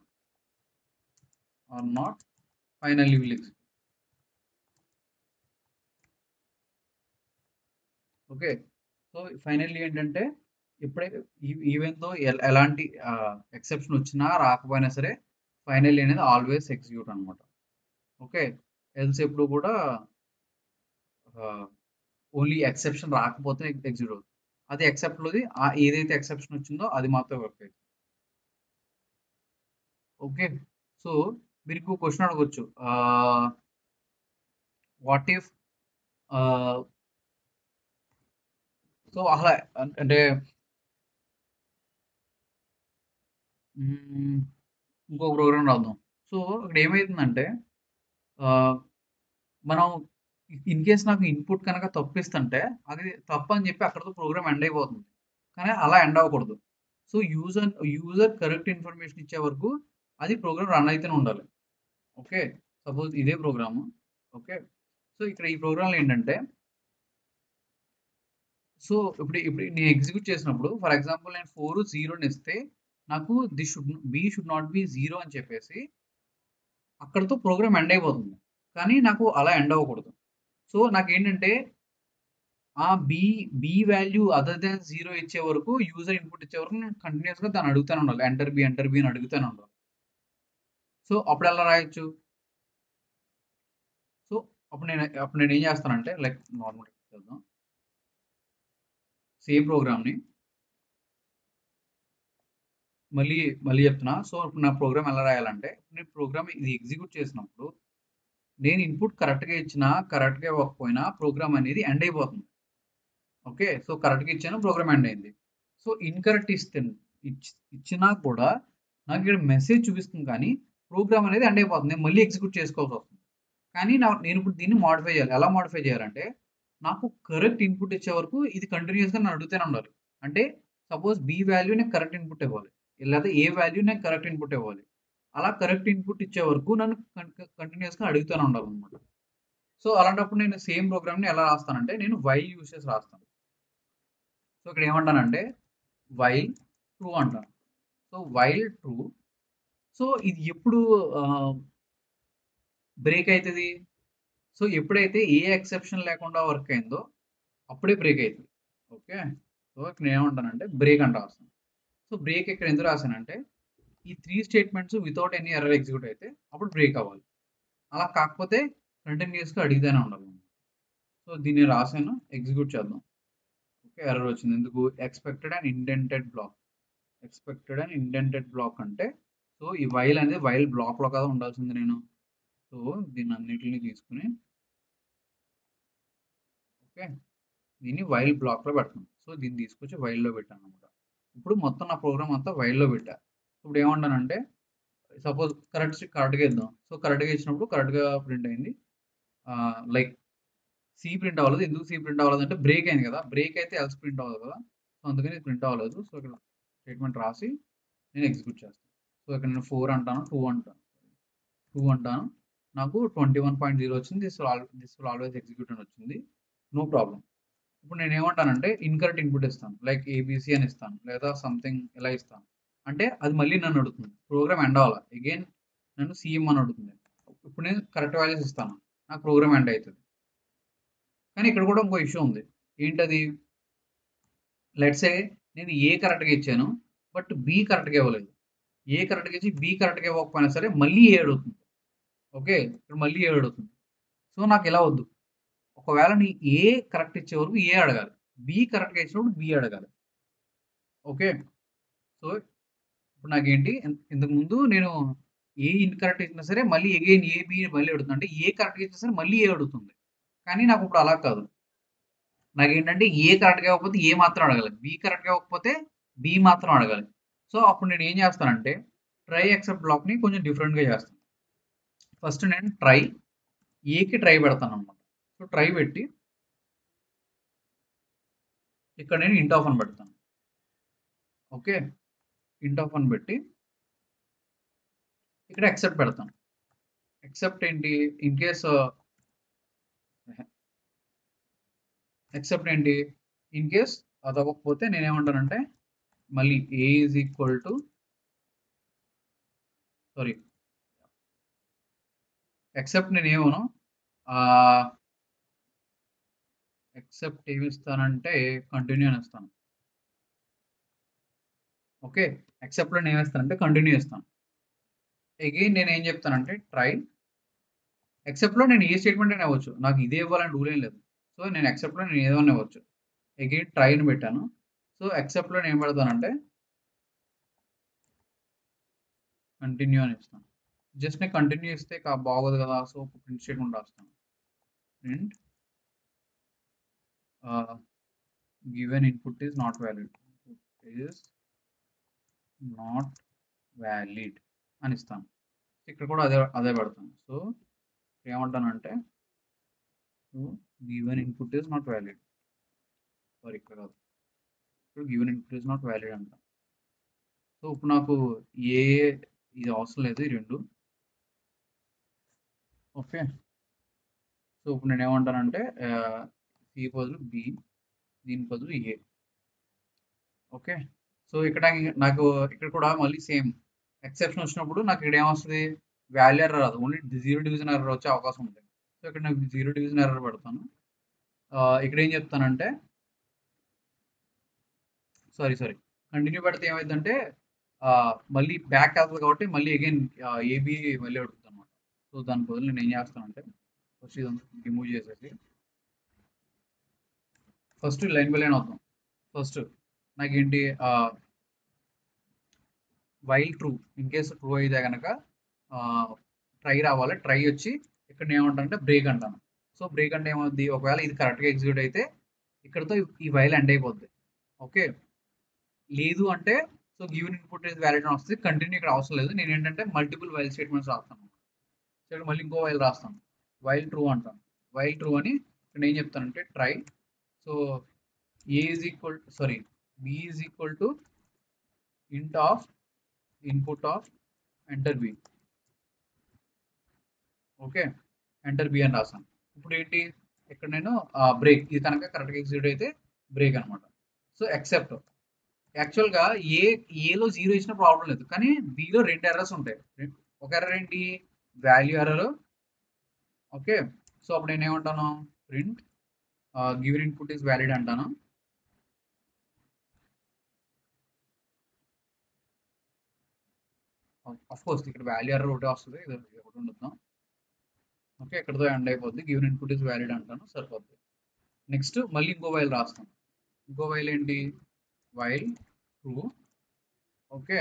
finally will execute. Okay, so finally ఏంటంటే ఇప్పుడే ఈవెన్ తో ఎలాంటి ఎక్సెప్షన్ వచ్చినా రాకపోయినా సరే ఫైనల్లీ అనేది ఆల్వేస్ ఎగ్జిక్యూట్ అనమాట. ఓకే, ఎల్స్ ఎప్పుడు కూడా ఓన్లీ ఎక్సెప్షన్ రాకపోతే ఎగ్జిక్యూట్ అవుతుంది. అది ఎక్సెప్ట్లోది ఏదైతే ఎక్సెప్షన్ వచ్చిందో అది మాత్రం వర్క్ అవుతుంది. ఓకే, సో మీరు ఇంకో క్వశ్చన్ అడగచ్చు, వాట్ ఇఫ్ సో అలా అంటే ఇంకో ప్రోగ్రామ్ రాద్దాం. సో ఇక్కడ ఏమవుతుందంటే మనం ఇన్ కేస్ నాకు ఇన్పుట్ కనుక తప్పిస్తుంటే అది తప్పు అని చెప్పి అక్కడతో ప్రోగ్రామ్ ఎండ్ అయిపోతుంది. కానీ అలా ఎండ్ అవ్వకూడదు. సో యూజర్ కరెక్ట్ ఇన్ఫర్మేషన్ ఇచ్చే వరకు అది ప్రోగ్రామ్ రన్ అయితేనే ఉండాలి. ఓకే, సపోజ్ ఇదే ప్రోగ్రాము. ఓకే, సో ఇక్కడ ఈ ప్రోగ్రామ్లో ఏంటంటే సో ఇప్పుడు నేను ఎగ్జిక్యూట్ చేసినప్పుడు ఫర్ ఎగ్జాంపుల్ నేను 4 0 ఇస్తే నాకు బి షుడ్ నాట్ బి 0 అని చెప్పేసి అక్కడతో ప్రోగ్రామ్ ఎండ్ అయిపోతుంది. కానీ నాకు అలా ఎండ్ అవ్వకూడదు. సో నాకేంటంటే ఆ బి వాల్యూ అదర్ దాన్ 0 ఇచ్చే వరకు యూజర్ ఇన్పుట్ ఇచ్చే వరకు నేను కంటిన్యూస్గా దాన్ని అడుగుతానే ఉండాలి. ఎంటర్ బి అని అడుగుతానే ఉండాలి. సో అప్పుడు ఎలా రాయొచ్చు? సో అప్పుడు నేను ఏం చేస్తానంటే లైక్ నార్మల్ చేద్దాం, సేమ్ ప్రోగ్రామ్ని మళ్ళీ చెప్తున్నా. సో ఇప్పుడు నా ప్రోగ్రామ్ ఎలా రాయాలంటే నేను ప్రోగ్రామ్ ఇది ఎగ్జిక్యూట్ చేసినప్పుడు నేను ఇన్పుట్ కరెక్ట్గా ఇచ్చినా కరెక్ట్గా ఇవ్వకపోయినా ప్రోగ్రామ్ అనేది ఎండ్ అయిపోతుంది. ఓకే, సో కరెక్ట్గా ఇచ్చాను, ప్రోగ్రామ్ ఎండ్ అయింది. సో ఇన్కరెక్ట్ ఇచ్చినా కూడా నాకు ఇక్కడ మెసేజ్ చూపిస్తుంది కానీ ప్రోగ్రామ్ అనేది ఎండ్ అయిపోతుంది. నేను మళ్ళీ ఎగ్జిక్యూట్ చేసుకోవాల్సి వస్తుంది. కానీ నేను ఇప్పుడు దీన్ని మాడిఫై చేయాలి. ఎలా మాడిఫై చేయాలంటే నాకు కరెక్ట్ ఇన్పుట్ ఇచ్చే వరకు ఇది కంటిన్యూస్గా నేను అడుగుతూనే ఉండాలి. అంటే సపోజ్ బి వాల్యూ నేను కరెక్ట్ ఇన్పుట్ ఇవ్వాలి, లేదా ఏ వాల్యూ నేను కరెక్ట్ ఇన్పుట్ ఇవ్వాలి. అలా కరెక్ట్ ఇన్పుట్ ఇచ్చే వరకు నన్ను కంటిన్యూస్గా అడుగుతూనే ఉండాలి అనమాట. సో అలాంటప్పుడు నేను సేమ్ ప్రోగ్రామ్ని ఎలా రాస్తానంటే నేను వైల్ యూస్ చేసి రాస్తాను. సో ఇక్కడ ఏమంటానంటే వైల్ ట్రూ అంటాను. సో వైల్ ట్రూ, సో ఇది ఎప్పుడు బ్రేక్ అవుతుంది? సో ఎప్పుడైతే ఏ ఎక్సెప్షన్ లేకుండా వర్క్ అయిందో అప్పుడే బ్రేక్ అవుతుంది. ఓకే, సో ఇక్కడ నేను ఏమంటానంటే బ్రేక్ అని రాస్తాను. సో బ్రేక్ ఇక్కడ ఎందుకు రాశానంటే ఈ 3 statements without any error execute అయితే అప్పుడు బ్రేక్ అవ్వాలి. అలా కాకపోతే కంటిన్యూస్గా అడిగితేనే ఉండాలి. సో దీన్ని రాశాను, ఎగ్జిక్యూట్ చేద్దాం. ఓకే, ఎర్రర్ వచ్చింది. ఎందుకు? ఎక్స్పెక్టెడ్ అండ్ ఇండెంటెడ్ బ్లాక్ అంటే సో ఈ వైల్ అనేది వైల్ బ్లాక్లో కదా ఉండాల్సింది నేను. సో దీన్ని అన్నిటిని తీసుకుని ఓకే దీన్ని వైల్ బ్లాక్లో పెడతాను. సో దీన్ని తీసుకొచ్చి వైల్లో పెట్టాను అనమాట. ఇప్పుడు మొత్తం నా ప్రోగ్రామ్ అంతా వైల్లో పెట్టా. ఇప్పుడు ఏమంటానంటే సపోజ్ కరెక్ట్గా ఇద్దాం. సో కరెక్ట్గా ఇచ్చినప్పుడు కరెక్ట్గా ప్రింట్ అయింది. లైక్ సి ప్రింట్ అవ్వలేదు. ఎందుకు సి ప్రింట్ అవ్వలేదు అంటే బ్రేక్ అయింది కదా. బ్రేక్ అయితే ఎల్స్ ప్రింట్ అవ్వదు కదా. సో అందుకని ప్రింట్ అవ్వలేదు. సో ఇక్కడ స్టేట్మెంట్ రాసి నేను ఎగ్జిక్యూట్ చేస్తాను. సో ఇక్కడ నేను 4 అంటాను, 2 అంటాను. నాకు 21.0 వచ్చింది. దిస్ విల్ ఆల్వేస్ ఎగ్జిక్యూట్ అని వచ్చింది. No problem. ఇప్పుడు నేను ఏమంటానంటే ఇన్కరెక్ట్ ఇన్పుట్ ఇస్తాను, లైక్ ఏబిసి అని ఇస్తాను, లేదా సంథింగ్ ఇలా ఇస్తాను. అంటే అది మళ్ళీ నన్ను అడుగుతుంది, ప్రోగ్రామ్ ఎండ్ అవ్వాలి. అగైన్ నన్ను సిఎం అని అడుగుతుంది. ఇప్పుడు నేను కరెక్ట్ వాల్యూస్ ఇస్తాను, నాకు ప్రోగ్రామ్ ఎండ్ అవుతుంది. కానీ ఇక్కడ కూడా ఇంకో ఇష్యూ ఉంది. ఏంటది? లెట్స్ సే నేను ఏ కరెక్ట్గా ఇచ్చాను, బట్ బి కరెక్ట్గా ఇవ్వలేదు. ఏ కరెక్ట్గా ఇచ్చి బి కరెక్ట్గా ఇవ్వకపోయినా సరే మళ్ళీ ఏ అడుగుతుంది. ఓకే, ఇక్కడ మళ్ళీ ఏ అడుగుతుంది. సో నాకు ఇలా వద్దు. ఒకవేళ నీ ఏ కరెక్ట్ ఇచ్చే వరకు ఏ అడగాలి, బి కరెక్ట్గా ఇచ్చినప్పుడు బి అడగాలి. ఓకే, సో ఇప్పుడు నాకేంటి ఇంతకు ముందు నేను ఏ ఇన్కరెక్ట్ ఇచ్చినా సరే మళ్ళీ అగైన్ ఏ బి మళ్ళీ అడుగుతుంది, అంటే ఏ కరెక్ట్ ఇచ్చినా సరే మళ్ళీ ఏ అడుగుతుంది. కానీ నాకు ఇప్పుడు అలా కాదు. నాకేంటంటే ఏ కరెక్ట్గా ఇవ్వకపోతే ఏ మాత్రం అడగాలి, బి కరెక్ట్గా ఇవ్వకపోతే బి మాత్రం అడగాలి. సో అప్పుడు నేను ఏం చేస్తానంటే ట్రై ఎక్సెప్ట్ బ్లాక్ని కొంచెం డిఫరెంట్గా చేస్తాను. ఫస్ట్ నేను ఏకి ట్రై పెడతాను అనమాట. సో ట్రై పెట్టి ఇక్కడ నేను ఇంట్ ఆఫ్ అని పెడతాను. ఓకే, ఇంట్ ఆఫ్ అని పెట్టి ఇక్కడ ఎక్సెప్ట్ పెడతాను. ఎక్సెప్ట్ ఏంటి, ఇన్ కేస్ ఎక్సెప్ట్ ఏంటి, ఇన్ కేస్ అది అవ్వకపోతే నేనేమంటానంటే మళ్ళీ a is equal to sorry except నేనేమను ఎక్సెప్ట్ ఏమి ఇస్తానంటే కంటిన్యూ అని ఇస్తాను. ఓకే, ఎక్సెప్ట్లో నేను ఏమిస్తానంటే కంటిన్యూ ఇస్తాను. అగైన్ నేను ఏం చెప్తానంటే ట్రై ఎక్సెప్ట్లో నేను ఏ స్టేట్మెంట్ అయినా ఇవ్వచ్చు, నాకు ఇదే ఇవ్వాలని రూల్ ఏం లేదు. సో నేను ఎక్సెప్ట్లో నేను ఏదైనా ఇవ్వచ్చు. అగైన్ ట్రైని పెట్టాను. సో ఎక్సెప్ట్లో నేను ఏం పెడతానంటే కంటిన్యూ అని ఇస్తాను. జస్ట్ నేను కంటిన్యూ ఇస్తే బాగోదు కదా, సో ప్రింట్ స్టేట్మెంట్ రాస్తాను. Print given input is not valid, is not valid అని ఇస్తాను. ఇక్కడ కూడా అదే పెడతాను. సో ఏమంటానంటే given input is not valid, sorry ఇక్కడ కాదు, ఇప్పుడు given input is not valid అంటాను. సో ఇప్పుడు నాకు ఇది అవసరం లేదు, ఈ రెండు. ఓకే, సో ఇప్పుడు నేను ఏమంటానంటే సి బదులు బి, దీని బదులు ఏ. ఓకే, సో ఇక్కడ నాకు ఇక్కడ కూడా మళ్ళీ సేమ్ ఎక్సెప్షన్ వచ్చినప్పుడు నాకు ఇక్కడ ఏమొస్తుంది, వాల్యూ ఎర్రర్ రాదు, ఓన్లీ జీరో డివిజన్ ఎర్రర్ వచ్చే అవకాశం ఉంది. సో ఇక్కడ నాకు జీరో డివిజన్ ఎర్రర్ పెడతాను. ఇక్కడ ఏం చెప్తానంటే సారీ కంటిన్యూ పెడితే ఏమైందంటే మళ్ళీ బ్యాక్ వెళ్తుంది కాబట్టి మళ్ళీ అగైన్ ఏబి మళ్ళీ అడుగుతాను అనమాట. సో దాని బదులు నేను ఏం చేస్తానంటే ఫస్ట్ ఇదంతా రిమూవ్ చేసేసి ఫస్ట్ లైన్ బై లైన్ అవుతాం. ఫస్ట్ నాకేంటి while true, in case true అయితే కనుక ట్రై రావాలి. ట్రై వచ్చి ఇక్కడ ఏమంటానంటే బ్రేక్ అంటాను. సో బ్రేక్ అంటే ఏమవుద్ది, ఒకవేళ ఇది కరెక్ట్గా ఎగ్జిక్యూట్ అయితే ఇక్కడతో ఈ వైల్ ఎండ్ అయిపోద్ది. ఓకే, లేదు అంటే so given input is valid అని వస్తుంది. కంటిన్యూ ఇక్కడ అవసరం లేదు, నేను ఏంటంటే మల్టిపుల్ వైల్ స్టేట్మెంట్స్ రాస్తాను. సో ఇక్కడ మళ్ళీ ఇంకో వైల్ రాస్తాను, వైల్ ట్రూ అంటాను. వైల్ ట్రూ అని ఇక్కడ ఏం చెప్తానంటే try, so a is equal sorry b is equal to int of input of enter b. Okay, enter b అని రాస్తాను. ఇప్పుడు ఏంటి, ఇక్కడ నేను బ్రేక్, ఇది కనుక కరెక్ట్గా ఎగ్జిక్యూట్ అయితే బ్రేక్ అనమాట. సో ఎక్సెప్ట్ యాక్చువల్గా ఏలో జీరో ఇచ్చిన ప్రాబ్లం లేదు, కానీ బిలో రెండు ఎర్రర్స్ ఉంటాయి. ఒక ఎర్రర్ ఏంటి, వాల్యూ ఎర్రర్. ఓకే, సో అప్పుడు నేను ఏమంటాను, print given input is valid అంటాను. ఆఫ్ కోర్స్ ఇక్కడ వాల్యూ ఎర్రర్ ఒకటే వస్తుంది, ఇది ఒకటి ఉండదు. ఓకే, ఇక్కడతో ఎండ్ అయిపోద్ది, గివెన్ ఇన్పుట్ ఈజ్ వ్యాలిడ్ అంటాను, సరిపోద్ది. నెక్స్ట్ మళ్ళీ ఇంకో వైల్ రాస్తాను. ఇంకో వైల్ ఏంటి, వైల్ ట్రూ. ఓకే,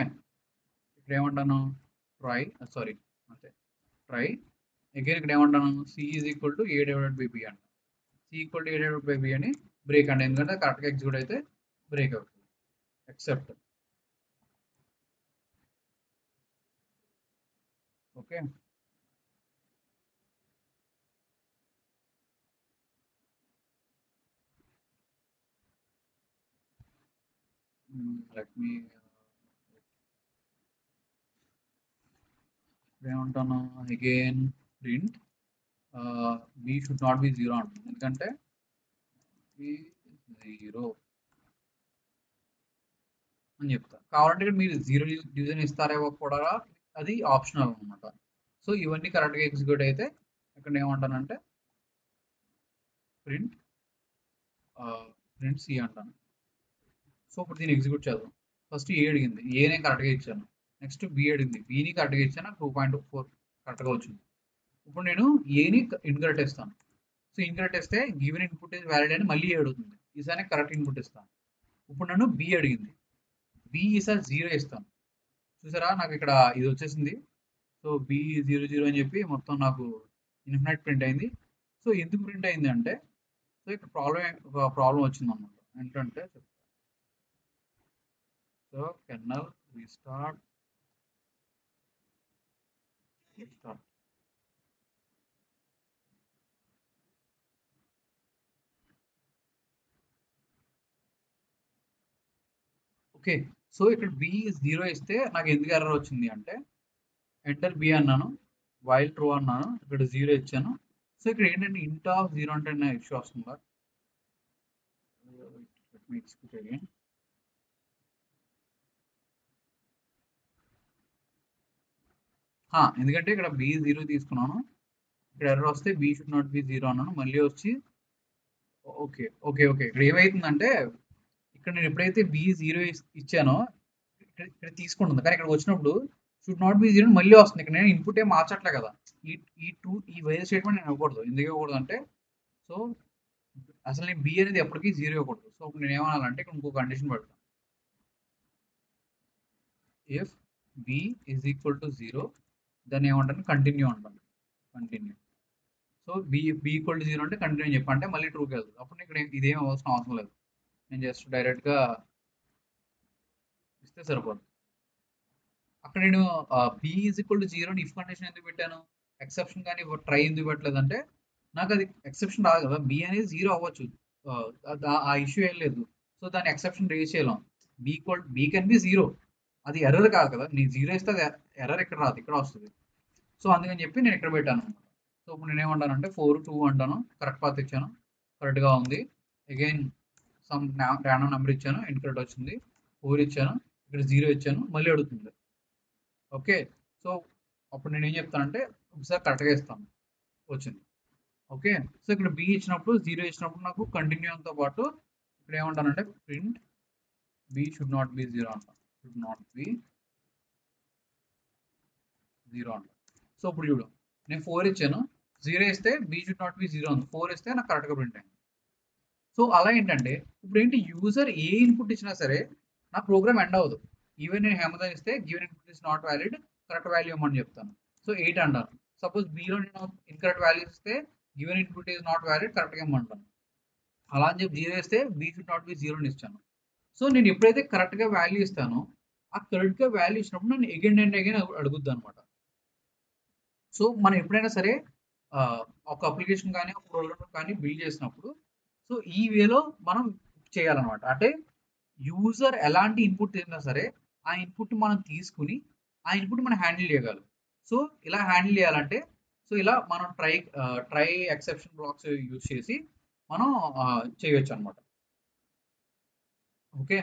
ఇక్కడ ఏమంటాను ట్రై సారీ అంతే ట్రై. అగైన్ ఇక్కడ ఏమంటాను c is equal to a divided by b అంట. C equal to a divided by b అని బ్రేక్ అంటే, ఎందుకంటే కరెక్ట్గా ఎగ్జిక్యూట్ అయితే బ్రేక్ అవుతుంది. ఎక్సెప్ట్. ఓకే, లెట్ మీ ఏమంటాను again print b should not be zero అంటుంది, ఎందుకంటే బి జీరో అని చెప్తా. కావాలంటే ఇక్కడ మీరు జీరో డివిజన్ ఇస్తారేమో కూడా, అది ఆప్షనల్ అనమాట. సో ఇవన్నీ కరెక్ట్గా ఎగ్జిక్యూట్ అయితే ఇక్కడ ఏమంటానంటే ప్రింట్ సి అంటాను. సో ఇప్పుడు దీన్ని ఎగ్జిక్యూట్ చేద్దాం. ఫస్ట్ ఏ అడిగింది, ఏనే కరెక్ట్గా ఇచ్చాను. నెక్స్ట్ బి అడిగింది, బిని కరెక్ట్గా ఇచ్చాను, నాకు 2.4 కరెక్ట్గా వచ్చింది. ఇప్పుడు నేను ఏని ఇన్కరెక్ట్ ఇస్తాను. సో ఇన్కరెక్ట్ ఇస్తే గివెన్ ఇన్పుట్ ఇస్ వ్యాలిడ్ అని మళ్ళీ ఏ అడుగుతుంది. ఈసారి కరెక్ట్ ఇన్పుట్ ఇస్తాను. ఇప్పుడు నన్ను బి అడిగింది, బి ఈసారి 0 ఇస్తాను. చూసారా నాకు ఇక్కడ ఇది వచ్చేసింది. సో బి 00 అని చెప్పి మొత్తం నాకు ఇన్ఫినైట్ ప్రింట్ అయింది. సో ఎందుకు ప్రింట్ అయింది అంటే, సో ఇక్కడ ఒక ప్రాబ్లం వచ్చింది అన్నమాట. ఏంటంటే so kernel restart okay. So ఇక్కడ బి 0 ఇస్తే నాకు ఎందుకు ఎర్రర్ వచ్చింది అంటే, ఎంటర్ బి అన్నాను, వైల్ ట్రూ అన్నాను, ఇక్కడ 0 ఇచ్చాను. సో ఇక్కడ ఏంటంటే ఇంట్ ఆఫ్ 0 అంటే ఇష్యూ వస్తుందా? Let me execute again. ఎందుకంటే ఇక్కడ బి 0 తీసుకున్నాను, ఇక్కడ ఎర్రర్ వస్తే బి షుడ్ నాట్ బి 0 అన్నాను, మళ్ళీ వచ్చి ఓకే ఓకే ఓకే ఇక్కడ ఏమైతుందంటే, ఇక్కడ నేను ఎప్పుడైతే బి 0 ఇచ్చానో ఇక్కడ తీసుకుంటుంది, కానీ ఇక్కడ వచ్చినప్పుడు షుడ్ నాట్ బి 0 మళ్ళీ వస్తుంది. ఇక్కడ నేను ఇన్పుట్ ఏం మార్చట్లే కదా, ఈ వైర్ స్టేట్మెంట్ నేను ఇవ్వకూడదు. ఎందుకు ఇవ్వకూడదు అంటే, సో అసలు నేను బి అనేది ఎప్పటికీ 0 ఇవ్వకూడదు. సో నేను ఏమనాలంటే ఇక్కడ ఇంకో కండిషన్ పెడతాను, if b is equal to 0 దాన్ని ఏమంటాను, కంటిన్యూ అంటాను, continue. So b equal to 0 అంటే కంటిన్యూ అని చెప్పంటే మళ్ళీ ట్రూకి వెళ్తుంది. అప్పుడు ఇక్కడ ఇదేం అవసరం లేదు, నేను జస్ట్ డైరెక్ట్గా ఇస్తే సరిపోదు. అక్కడ నేను b is equal to 0 if condition ఎందుకు పెట్టాను, ఎక్సెప్షన్ కానీ ట్రై ఎందుకు పెట్టలేదు అంటే, నాకు అది ఎక్సెప్షన్ రాదు కదా, బి అనేది 0 అవ్వచ్చు, ఆ ఇష్యూ ఏం లేదు. సో దాన్ని ఎక్సెప్షన్ రేజ్ చేయలేం. బి కెన్ బి 0, అది ఎర్రర్ కాదు కదా, నేను 0 ఇస్తే అది ఎర్రర్ ఇక్కడ రాదు, ఇక్కడ వస్తుంది. సో అందుకని చెప్పి నేను ఇక్కడ పెట్టాను. సో ఇప్పుడు నేను ఏమంటానంటే 4 2 అంటాను, కరెక్ట్ పాత్ ఇచ్చాను, కరెక్ట్గా ఉంది. అగైన్ సమ్ ర్యాండమ్ నెంబర్ ఇచ్చాను, ఇన్కరెక్ట్ వచ్చింది. 4 ఇచ్చాను, ఇక్కడ 0 ఇచ్చాను, మళ్ళీ అడుగుతుంది. ఓకే, సో అప్పుడు నేను ఏం చెప్తానంటే ఒకసారి కరెక్ట్గా ఇస్తాను, వచ్చింది. ఓకే, సో ఇక్కడ బి ఇచ్చినప్పుడు 0 ఇచ్చినప్పుడు నాకు కంటిన్యూతో పాటు ఇక్కడ ఏమంటానంటే print b should not be 0 అంటాను, షుడ్ నాట్ బి 0 అంటాను. సో ఇప్పుడు చూడు, నేను 4 ఇచ్చాను, 0 ఇస్తే బి షుడ్ నాట్ బి 0 ఉంది, 4 ఇస్తే నాకు కరెక్ట్గా ప్రింట్ అయింది. సో అలా ఏంటంటే ఇప్పుడు ఏంటి, యూజర్ ఏ ఇన్పుట్ ఇచ్చినా సరే నా ప్రోగ్రామ్ ఎండ్ అవ్వదు. ఈవెన్ నేను హేమదాన్ ఇస్తే given input is not valid, correct value ఇవ్వమని చెప్తాను. సో 8 అంటాను. సపోజ్ బిలో నేను ఇన్కరెక్ట్ వాల్యూ ఇస్తే given input is not valid, కరెక్ట్గా ఇవ్వమంటాను. అలా అని చెప్పి 0 ఇస్తే బి షుడ్ నాట్ బి 0 అని ఇస్తాను. సో నేను ఎప్పుడైతే కరెక్ట్గా వాల్యూ ఇస్తానో, ఆ కరెక్ట్గా వాల్యూ ఇచ్చినప్పుడు నన్ను అగైన్ అండ్ అగైన్ అడుగుద్ది అనమాట. సో మనం ఎప్పుడైనా సరే ఒక అప్లికేషన్ కానీ ఒక ప్రోగ్రామ్ కానీ బిల్డ్ చేసినప్పుడు, సో ఈ వేలో మనం చేయాలన్నమాట. అంటే యూజర్ ఎలాంటి ఇన్పుట్ అయినా సరే ఆ ఇన్పుట్ మనం తీసుకుని ఆ ఇన్పుట్ మనం హ్యాండిల్ చేయగలం. సో ఇలా హ్యాండిల్ చేయాలంటే, సో ఇలా మనం ట్రై ఎక్సెప్షన్ బ్లాక్స్ యూజ్ చేసి మనం చేయొచ్చు అనమాట. ఓకే,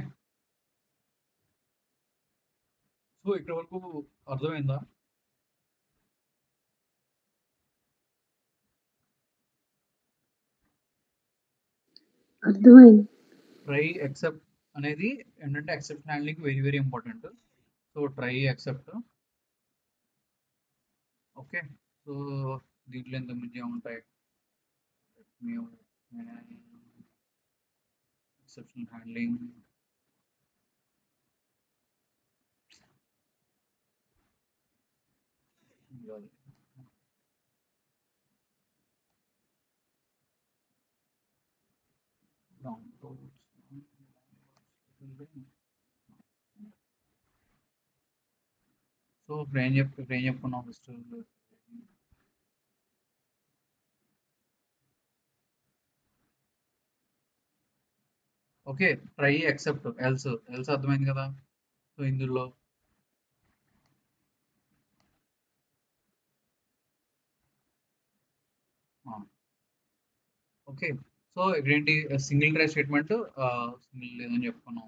సో ఇక్కడ వరకు అర్థమైందా?
అర్థమైంది.
ట్రై ఎక్సెప్ట్ అనేది ఏంటంటే exception handling very very important. So try except. Okay, so దీంట్లో ఎంతమంది ఉంటాయి, ఎక్సెప్షన్ హ్యాండ్లింగ్, సో ఇప్పుడు ఏం చెప్పుకున్నాం first, okay try except else అర్థమైంది కదా. సో ఇందులో ఓకే, సో ఇక్కడేంటి సింగిల్ ట్రై స్టేట్మెంట్, సింగిల్ లేదని చెప్పుకున్నాం.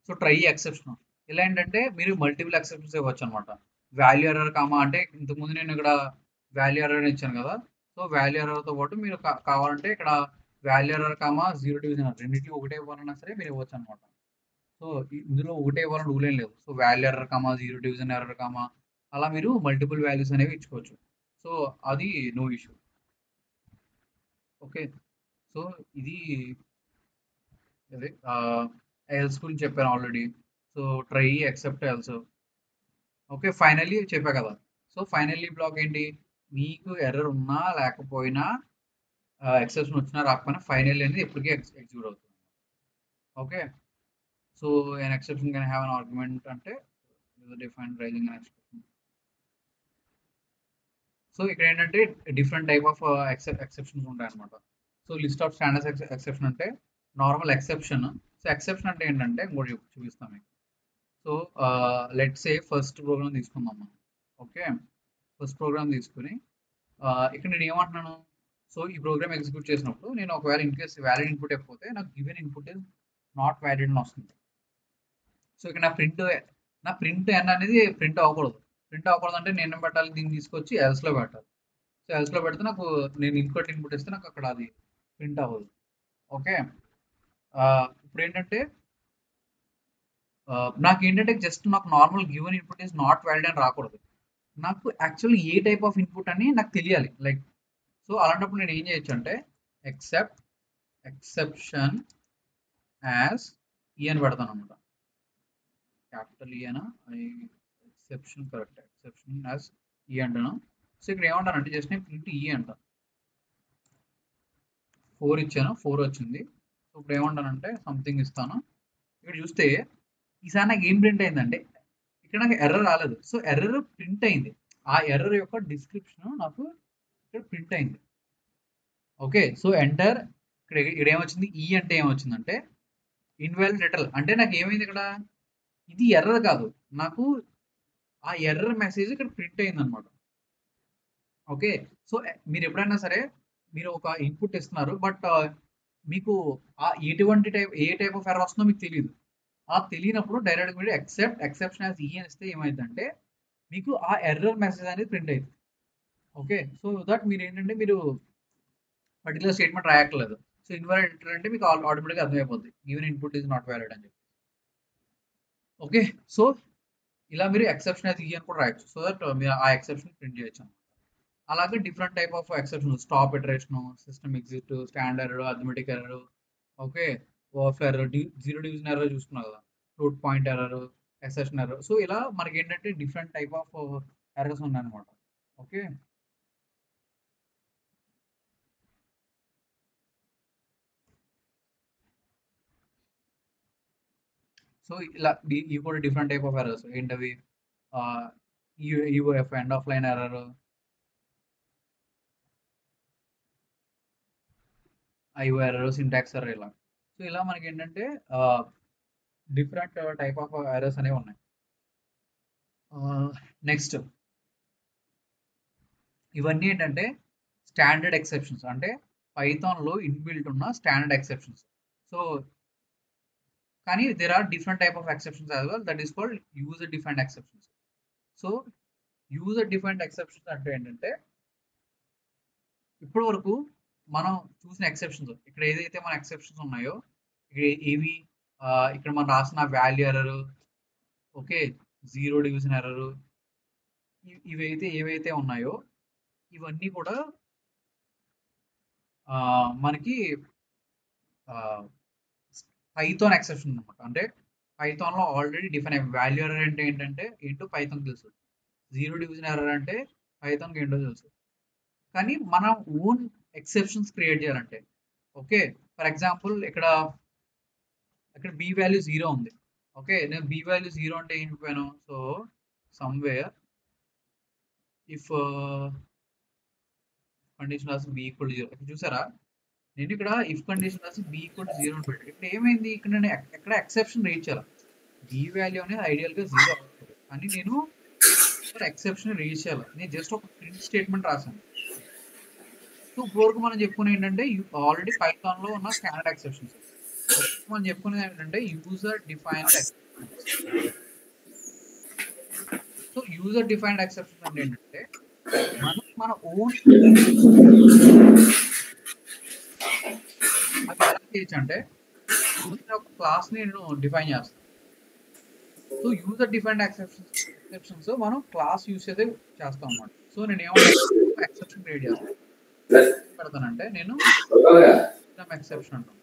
సో ట్రై ఎక్సెప్షన్ ఇలా ఏంటంటే మీరు మల్టిపుల్ ఎక్సెప్షన్స్ ఇవ్వచ్చు అనమాట. వాల్యూ ఎర్రర్ కామా అంటే ఇంతకుముందు నేను ఇక్కడ వాల్యూ ఎర్రర్ ఇచ్చాను కదా, సో వాల్యూ ఎర్రర్తో పాటు మీరు కావాలంటే ఇక్కడ వాల్యూ ఎర్రర్ కామా 0 డివిజన్ రెండింటికి ఒకటే ఇవ్వాలన్నా సరే మీరు ఇవ్వచ్చు అనమాట. సో ఇందులో ఒకటే ఇవ్వాలని రూల్ ఏం లేదు. So value error comma, zero division error comma, అలా మీరు మల్టిపుల్ వాల్యూస్ అనేవి ఇచ్చుకోవచ్చు. సో అది నో ఇష్యూ. ఓకే. సో ఇది అదే ఎల్స్ గురించి చెప్పాను already. So try, except, else. Okay, finally చెప్పా కదా. సో ఫైనల్లీ బ్లాక్ ఏంటి, మీకు ఎర్రర్ ఉన్నా లేకపోయినా, ఎక్సెప్షన్ వచ్చినా రాకపోయినా ఫైనల్లీ అనేది ఎప్పటికీ ఎగ్జిక్యూట్ అవుతుంది. Okay. So an exception can have an argument అంటే define raising an exception. So ఇక్కడ ఏంటంటే డిఫరెంట్ టైప్ ఆఫ్ ఎక్సెప్షన్స్ ఉంటాయి అనమాట. So list of standard exception అంటే నార్మల్ ఎక్సెప్షన్. సో ఎక్సెప్షన్ అంటే ఏంటంటే ఇంకోటి చూపిస్తాం మీకు. So let say first program తీసుకుందాం మనం. ఓకే, ఫస్ట్ ప్రోగ్రామ్ తీసుకుని ఇక్కడ నేను ఏమంటున్నాను, సో ఈ ప్రోగ్రామ్ ఎగ్జిక్యూట్ చేసినప్పుడు నేను ఒకవేళ ఇన్ కేస్ వ్యాలిడ్ ఇన్పుట్ ఇవ్వకపోతే నాకు given input is not valid అని వస్తుంది. సో ఇక్కడ నా ప్రింట్ ఎన్ అనేది ప్రింట్ అవ్వకూడదు. ప్రింట్ అవ్వకూడదు అంటే నేను ఏం పెట్టాలి, దీన్ని తీసుకొచ్చి ఎల్స్లో పెట్టాలి. సో ఎల్స్లో పెడితే నాకు నేను ఇన్పుట్ ఇస్తే నాకు అక్కడ అది ప్రింట్ అవ్వదు. ఓకే. ఇప్పుడు ఏంటంటే నాకు ఏంటంటే జస్ట్ నాకు normal given input is not valid అని రాకూడదు. నాకు actually A type of input అని నాకు తెలియాలి. లైక్ సో అలాంటప్పుడు నేను ఏం చేయొచ్చు అంటే ఎక్సెప్ట్ ఎక్సెప్షన్ యాజ్ ఈ అని పెడతాను అనమాట. క్యాపిటల్ ఈ అనా, ఎక్సెప్షన్ కరెక్ట్, ఎక్సెప్షన్ యాజ్ ఈ అంటాను. సో ఇక్కడ ఏమంటానంటే జస్ట్ నేను ప్రింట్ ఈ అంటాను. 4 ఇచ్చాను, 4 వచ్చింది. సో ఇప్పుడు ఏమంటానంటే సంథింగ్ ఇస్తాను. ఇక్కడ చూస్తే ఈసారి నాకు ఏం ప్రింట్ అయిందంటే ఇక్కడ నాకు ఎర్రర్ రాలేదు. సో ఎర్రర్ ప్రింట్ అయింది. ఆ ఎర్రర్ యొక్క డిస్క్రిప్షన్ నాకు ఇక్కడ ప్రింట్ అయింది. ఓకే. సో ఎంటర్ ఇక్కడ ఏమొచ్చింది, ఈ అంటే ఏమొచ్చిందంటే ఇన్వాలిడ్ రిటర్న్. అంటే నాకు ఏమైంది ఇక్కడ, ఇది ఎర్రర్ కాదు, నాకు ఆ ఎర్రర్ మెసేజ్ ఇక్కడ ప్రింట్ అయింది అనమాట. ఓకే. సో మీరు ఎప్పుడైనా సరే మీరు ఒక ఇన్పుట్ ఇస్తున్నారు, బట్ మీకు ఏ టైప్ ఆఫ్ ఎర్రర్ వస్తుందో మీకు తెలియదు. ఆ తెలియనప్పుడు డైరెక్ట్ మీరు ఎక్సెప్షన్ యాజ్ ఈ అని ఇస్తే ఏమైందంటే మీకు ఆ ఎర్రర్ మెసేజ్ అనేది ప్రింట్ అయింది. ఓకే. సో దట్ మీరు ఏంటంటే మీరు పర్టికులర్ స్టేట్మెంట్ రాయట్లేదు. సో ఇన్వాలిడ్ రిటర్న్ అంటే మీకు ఆటోమేటిక్గా అర్థమైపోద్ది, given input is not valid అని చెప్పి. ఓకే. సో ఇలా మీరు ఎక్సెప్షన్ యాజ్ ఈ అని కూడా రాయొచ్చు. సో దట్ మీరు ఆ ఎక్సెప్షన్ ప్రింట్ చేయొచ్చు. అలాగే different type of exception, stop iteration, system exit, standard error, arithmetic error, okay, of error, zero division error చూసుకున్నారు కదా, float point error, exception error. So ఇలా మనకి ఏంటంటే డిఫరెంట్ టైప్ ఆఫ్ ఎర్రర్స్ ఉన్నాయన్నమాట. ఓకే. సో ఇలా ఇవి కూడా డిఫరెంట్ టైప్ ఆఫ్ ఎర్రర్స్ ఏంటవి, EOF end of line error, IO error, syntax error, ఇలా. సో ఇలా మనకి ఏంటంటే డిఫరెంట్ టైప్ ఆఫ్ ఎర్రర్స్ అనేవి ఉన్నాయి. నెక్స్ట్ ఇవన్నీ ఏంటంటే స్టాండర్డ్ ఎక్సెప్షన్స్, అంటే పైథాన్లో ఇన్బిల్ట్ ఉన్న స్టాండర్డ్ ఎక్సెప్షన్స్. సో కానీ there are different type of exceptions as well, that is called user defined exceptions. So user defined exceptions అంటే ఏంటంటే ఇప్పటి వరకు మనం చూసిన ఎక్సెప్షన్స్, ఇక్కడ ఏదైతే మన ఎక్సెప్షన్స్ ఉన్నాయో ఇక్కడ ఏవి, ఇక్కడ మనం రాసిన value error, okay, zero division error, ఏవైతే ఉన్నాయో ఇవన్నీ కూడా మనకి పైథాన్ ఎక్సెప్షన్ అనమాట. అంటే పైథాన్లో ఆల్రెడీ డిఫైన్ అయ్యి వాల్యూ ఎర్రర్ అంటే ఏంటో పైథాన్ తెలుసు, జీరో డివిజన్ ఎర్రర్ అంటే పైథాన్కి ఏంటో తెలుసు. కానీ మనం ఓన్ ఎక్సెప్షన్స్ క్రియేట్ చేయాలంటే, ఓకే, ఫర్ ఎగ్జాంపుల్ ఇక్కడ బి వాల్యూ 0 ఉంది. ఓకే, నేను బి వాల్యూ 0 అంటే ఏం చెప్పాను, సో సమ్వేర్ ఇఫ్ కండిషన్ రాసి బి ఈక్వల్ టు 0. చూసారా, నేను ఇక్కడ ఇఫ్ కండిషన్ రాసి బి ఈక్వల్ టు 0 అని పెట్టాను. ఇక్కడ ఏమైంది, ఇక్కడ నేను ఎక్కడ ఎక్సెప్షన్ రీచ్ చేయాలి, బి వాల్యూ అనేది ఐడియల్గా 0 అవుతుంది, కానీ నేను ఎక్సెప్షన్ రీచ్ చేయాలి. నేను జస్ట్ ఒక ప్రింట్ స్టేట్మెంట్ రాశాను. సో ఇప్పటివరకు మనం చెప్పుకునే ఏంటంటే ఆల్రెడీ పైథాన్లో ఉన్న స్టాండర్డ్ ఎక్సెప్షన్స్. మనం చెప్పుకునేది ఏంటంటే user defined exceptions. So user defined exceptions అంటే ఏంటంటే మన ఓన్ అది ఎలా చేయొచ్చు అంటే ఒక క్లాస్ని నేను డిఫైన్ చేస్తాను. సో యూజర్ డిఫైన్డ్ ఎక్సెప్షన్స్ మనం క్లాస్ యూస్ అయితే చేస్తాం అన్నమాట. సో నేను ఏమంటాను, ఎక్సెప్షన్ క్రియేట్ చేస్తాను. పెడతానంటే నేను సిస్టమ్ ఎక్సెప్షన్ అంటాను.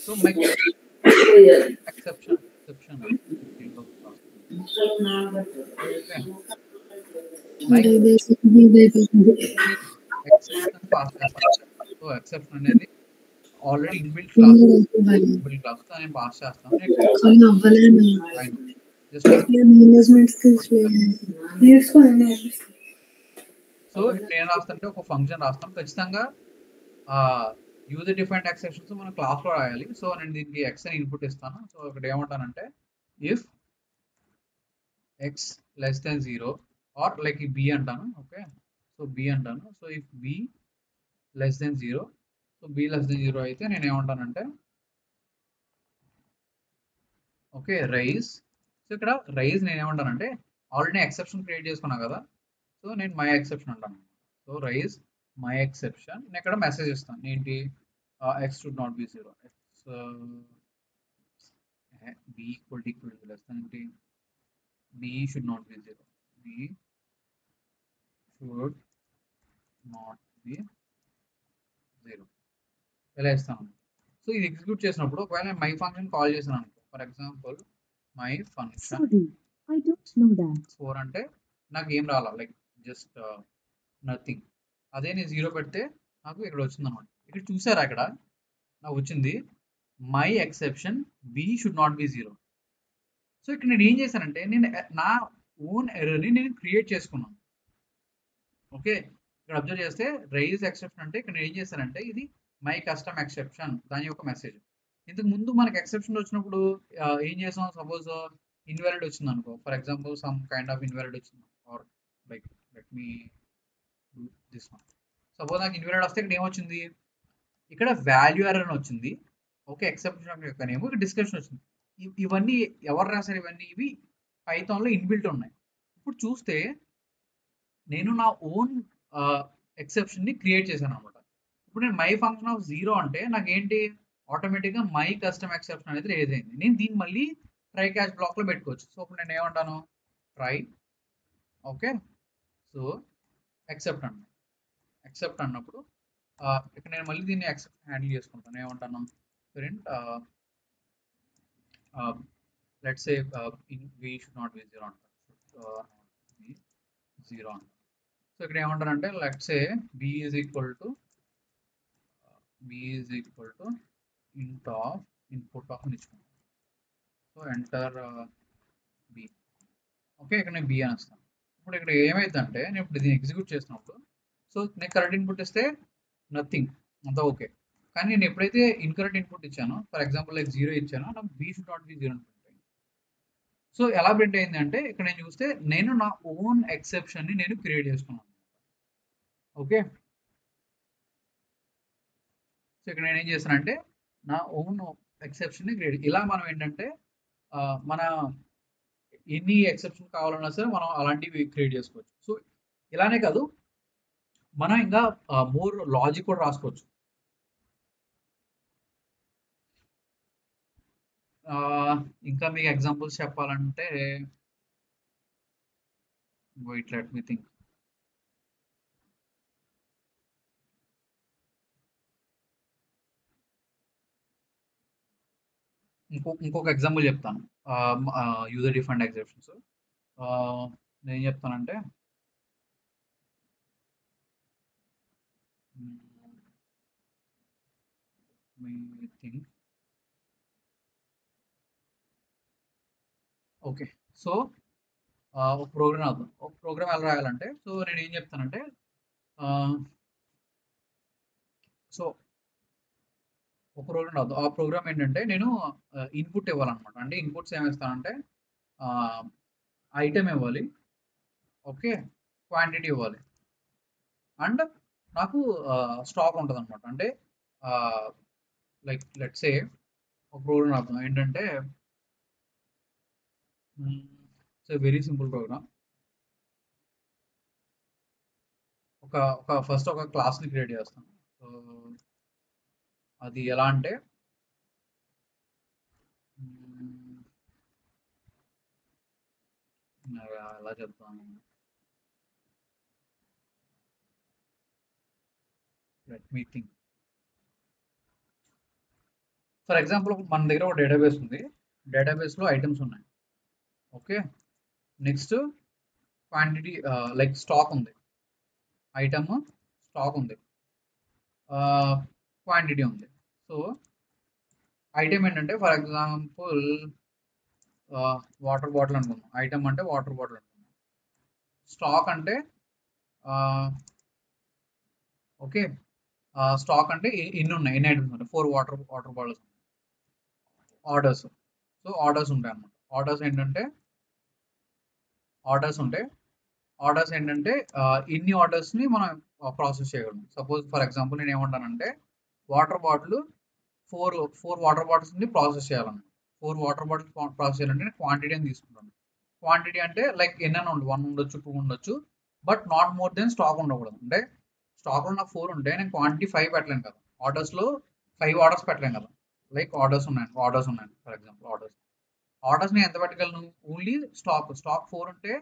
So my exception exception pass చేస్తాను. సో ఎక్సెప్షన్ అనేది ఆల్రెడీ ఇన్బిల్ట్ క్లాస్ నేను పాస్ చేస్తాను. సో నేను రాస్తుంటే ఒక ఫంక్షన్ రాస్తాం, ఖచ్చితంగా యూజర్ డిఫైన్డ్ ఎక్సెప్షన్స్ మనం క్లాస్ లో రాయాలి. సో నేను దీనికి ఎక్స్ అని ఇన్పుట్ ఇస్తాను. సో ఇక్కడ ఏమంటానంటే if x less than 0 or like b అంటాను. ఓకే, సో బి అంటాను. So if b less than 0, so b less than 0 అయితే నేను ఏమంటానంటే ఓకే రైజ్. సో ఇక్కడ రైజ్ నేను ఏమంటానంటే ఆల్రెడీ ఎక్సెప్షన్ క్రియేట్ చేసుకున్నా కదా, సో నేను మై ఎక్సెప్షన్ అంటాను. So raise my exception. నేను ఇక్కడ మెసేజ్ ఇస్తాను ఏంటి, x should not be 0, x be equal to less than ఏంటి, B should not be 0, b should not be 0 ఇలా ఇస్తాను. సో ఇది ఎగ్జిక్యూట్ చేసినప్పుడు ఒకవేళ నేను మై ఫంక్షన్ కాల్ చేశాను అనుకో, ఫర్ ఎగ్జాంపుల్ మై ఫంక్షన్ 4 అంటే నాకు ఏం రాలా, లైక్ జస్ట్ నథింగ్. అదే నేను 0 పెడితే నాకు ఇక్కడ వచ్చింది అనమాట. ఇక్కడ చూసారా, ఇక్కడ నాకు వచ్చింది my exception b should not be 0. So ఇక్కడ నేను ఏం చేశానంటే నేను నా ఓన్ ఎర్రర్ని నేను క్రియేట్ చేసుకున్నాను. ఓకే, ఇక్కడ అబ్జర్వ్ చేస్తే రైజ్ ఎక్సెప్షన్ అంటే ఇక్కడ నేను ఏం చేశానంటే ఇది మై కస్టమ్ ఎక్సెప్షన్, దాని యొక్క మెసేజ్. ఇంతకు ముందు మనకి ఎక్సెప్షన్ వచ్చినప్పుడు ఏం చేసాం, సపోజ్ ఇన్వాలిడ్ వచ్చింది అనుకో, for example some kind of invalid వచ్చింది, or like let me do this one. Suppose నాకు ఇన్వాలిడ్ వస్తే ఇక్కడ ఏమొచ్చింది, ఇక్కడ వాల్యూ ఎర్రర్ అని వచ్చింది. ఓకే, ఎక్సెప్షన్ యొక్క నేమ్, ఇక్కడ డిస్క్రిప్షన్ వచ్చింది. ఇవన్నీ ఎవరు రాశారు, ఇవన్నీ ఇవి పైథాన్లో ఇన్బిల్ట్ ఉన్నాయి. ఇప్పుడు చూస్తే నేను నా ఓన్ ఎక్సెప్షన్ని క్రియేట్ చేశాను అనమాట. ఇప్పుడు నేను మై ఫంక్షన్ ఆఫ్ 0 అంటే నాకేంటి, ఆటోమేటిక్గా మై కస్టమ్ ఎక్సెప్షన్ అనేది రేజ్ అయింది. నేను దీన్ని మళ్ళీ ట్రై క్యాచ్ బ్లాక్లో పెట్టుకోవచ్చు. సో ఇప్పుడు నేను ఏమంటాను, ట్రై, ఓకే, సో ఎక్సెప్ట్ అన్న, ఎక్సెప్ట్ అన్నప్పుడు ఇక్కడ నేను మళ్ళీ దీన్ని ఎక్సెప్ట్ హ్యాండిల్ చేసుకుంటాను. ఏమంటాను, print let's say we should not be 0 అంటాను, బి 0 అంటాను. సో ఇక్కడ ఏమంటారంటే let's say b is equal to int of input of ఇచ్చుకుంటాను. So enter b. ఓకే, ఇక్కడ నేను బి అని వస్తాను. ఇప్పుడు ఇక్కడ ఏమైందంటే నేను ఇప్పుడు దీన్ని ఎగ్జిక్యూట్ చేసినప్పుడు, సో నేను కరెక్ట్ ఇన్పుట్ ఇస్తే నథింగ్, అంతా ఓకే. కానీ నేను ఎప్పుడైతే ఇన్కరెక్ట్ ఇన్పుట్ ఇచ్చానో, ఫర్ ఎగ్జాంపుల్ లైక్ 0 ఇచ్చానో, నాకు బి షుడ్ నాట్ బి 0 అని ప్రింట్ అయింది. సో ఎలా ప్రింట్ అయింది అంటే ఇక్కడ నేను చూస్తే నేను నా ఓన్ ఎక్సెప్షన్ని నేను క్రియేట్ చేసుకున్నాను. ఓకే, సో ఇక్కడ నేను ఏం చేస్తానంటే నా ఓన్ ఎక్సెప్షన్ని క్రియేట్, ఇలా మనం ఏంటంటే మన ఎన్ని ఎక్సెప్షన్ కావాలన్నా సరే మనం అలాంటివి క్రియేట్ చేసుకోవచ్చు. సో ఇలానే కాదు, మనం ఇంకా మోర్ లాజిక్ కూడా రాసుకోవచ్చు. ఇంకా మీకు ఎగ్జాంపుల్స్ చెప్పాలంటే వెయిట్ లెట్ మీ థింక్. ఇంకొక ఎగ్జాంపుల్ చెప్తాను, యూజర్ డిఫైన్డ్ ఎక్సెప్షన్స్. నేను చెప్తానంటే ఓకే, సో ఒక ప్రోగ్రామ్ ఎలా రాయాలంటే, సో నేను ఏం చెప్తానంటే సో ఒక ప్రోగ్రామ్ రాదు. ఆ ప్రోగ్రామ్ ఏంటంటే నేను ఇన్పుట్ ఇవ్వాలన్నమాట. అంటే ఇన్పుట్స్ ఏమిస్తానంటే ఐటమ్ ఇవ్వాలి, ఓకే, క్వాంటిటీ ఇవ్వాలి, అండ్ నాకు స్టాక్ ఉంటుంది అనమాట. అంటే లైక్ లెట్స్ సే ఒక ప్రోగ్రామ్ రాద్దాం ఏంటంటే, so very simple program. First ఒక క్లాస్ని క్రియేట్ చేస్తాను. సో అది ఎలా అంటే ఎలా చెప్తాను, let me think. For example మన దగ్గర ఒక డేటాబేస్ ఉంది, డేటాబేస్లో ఐటమ్స్ ఉన్నాయి. Okay, next quantity like stock ఉంది, ఐటమ్ స్టాక్ ఉంది, క్వాంటిటీ ఉంది. సో ఐటమ్ ఏంటంటే ఫర్ ఎగ్జాంపుల్ వాటర్ బాటిల్ అనుకున్నాం, ఐటమ్ అంటే వాటర్ బాటిల్ అనుకున్నాం. స్టాక్ అంటే ఓకే, స్టాక్ అంటే ఎన్ని ఉన్నాయి, ఎన్ని ఐటమ్స్ ఉన్నాయి, 4 water bottles. Orders, so orders ఉంటాయి అన్నమాట. ఆర్డర్స్ ఏంటంటే ఆర్డర్స్ ఏంటంటే ఇన్ని ఆర్డర్స్ని మనం ప్రాసెస్ చేయగలం. సపోజ్ ఫర్ ఎగ్జాంపుల్ నేను ఏమంటానంటే వాటర్ బాటిల్ 4 వాటర్ బాటిల్స్ని ప్రాసెస్ చేయాలన్నమాట. 4 వాటర్ బాటిల్స్ ప్రాసెస్ చేయాలంటే నేను క్వాంటిటీ అని తీసుకుంటాను. క్వాంటిటీ అంటే లైక్ ఎన్నైనా ఉండదు, 1 ఉండొచ్చు, 2 ఉండొచ్చు, but not more than stock ఉండకూడదు. అంటే స్టాక్లో నాకు 4 ఉంటే నేను క్వాంటిటీ 5 పెట్టలేను కదా, ఆర్డర్స్లో 5 ఆర్డర్స్ పెట్టలేను కదా. లైక్ ఆర్డర్స్ ఉన్నాయి ఫర్ ఎగ్జాంపుల్ ఆర్డర్స్ నేను ఎంత పెట్టగలను, ఓన్లీ స్టాక్ 4 ఉంటే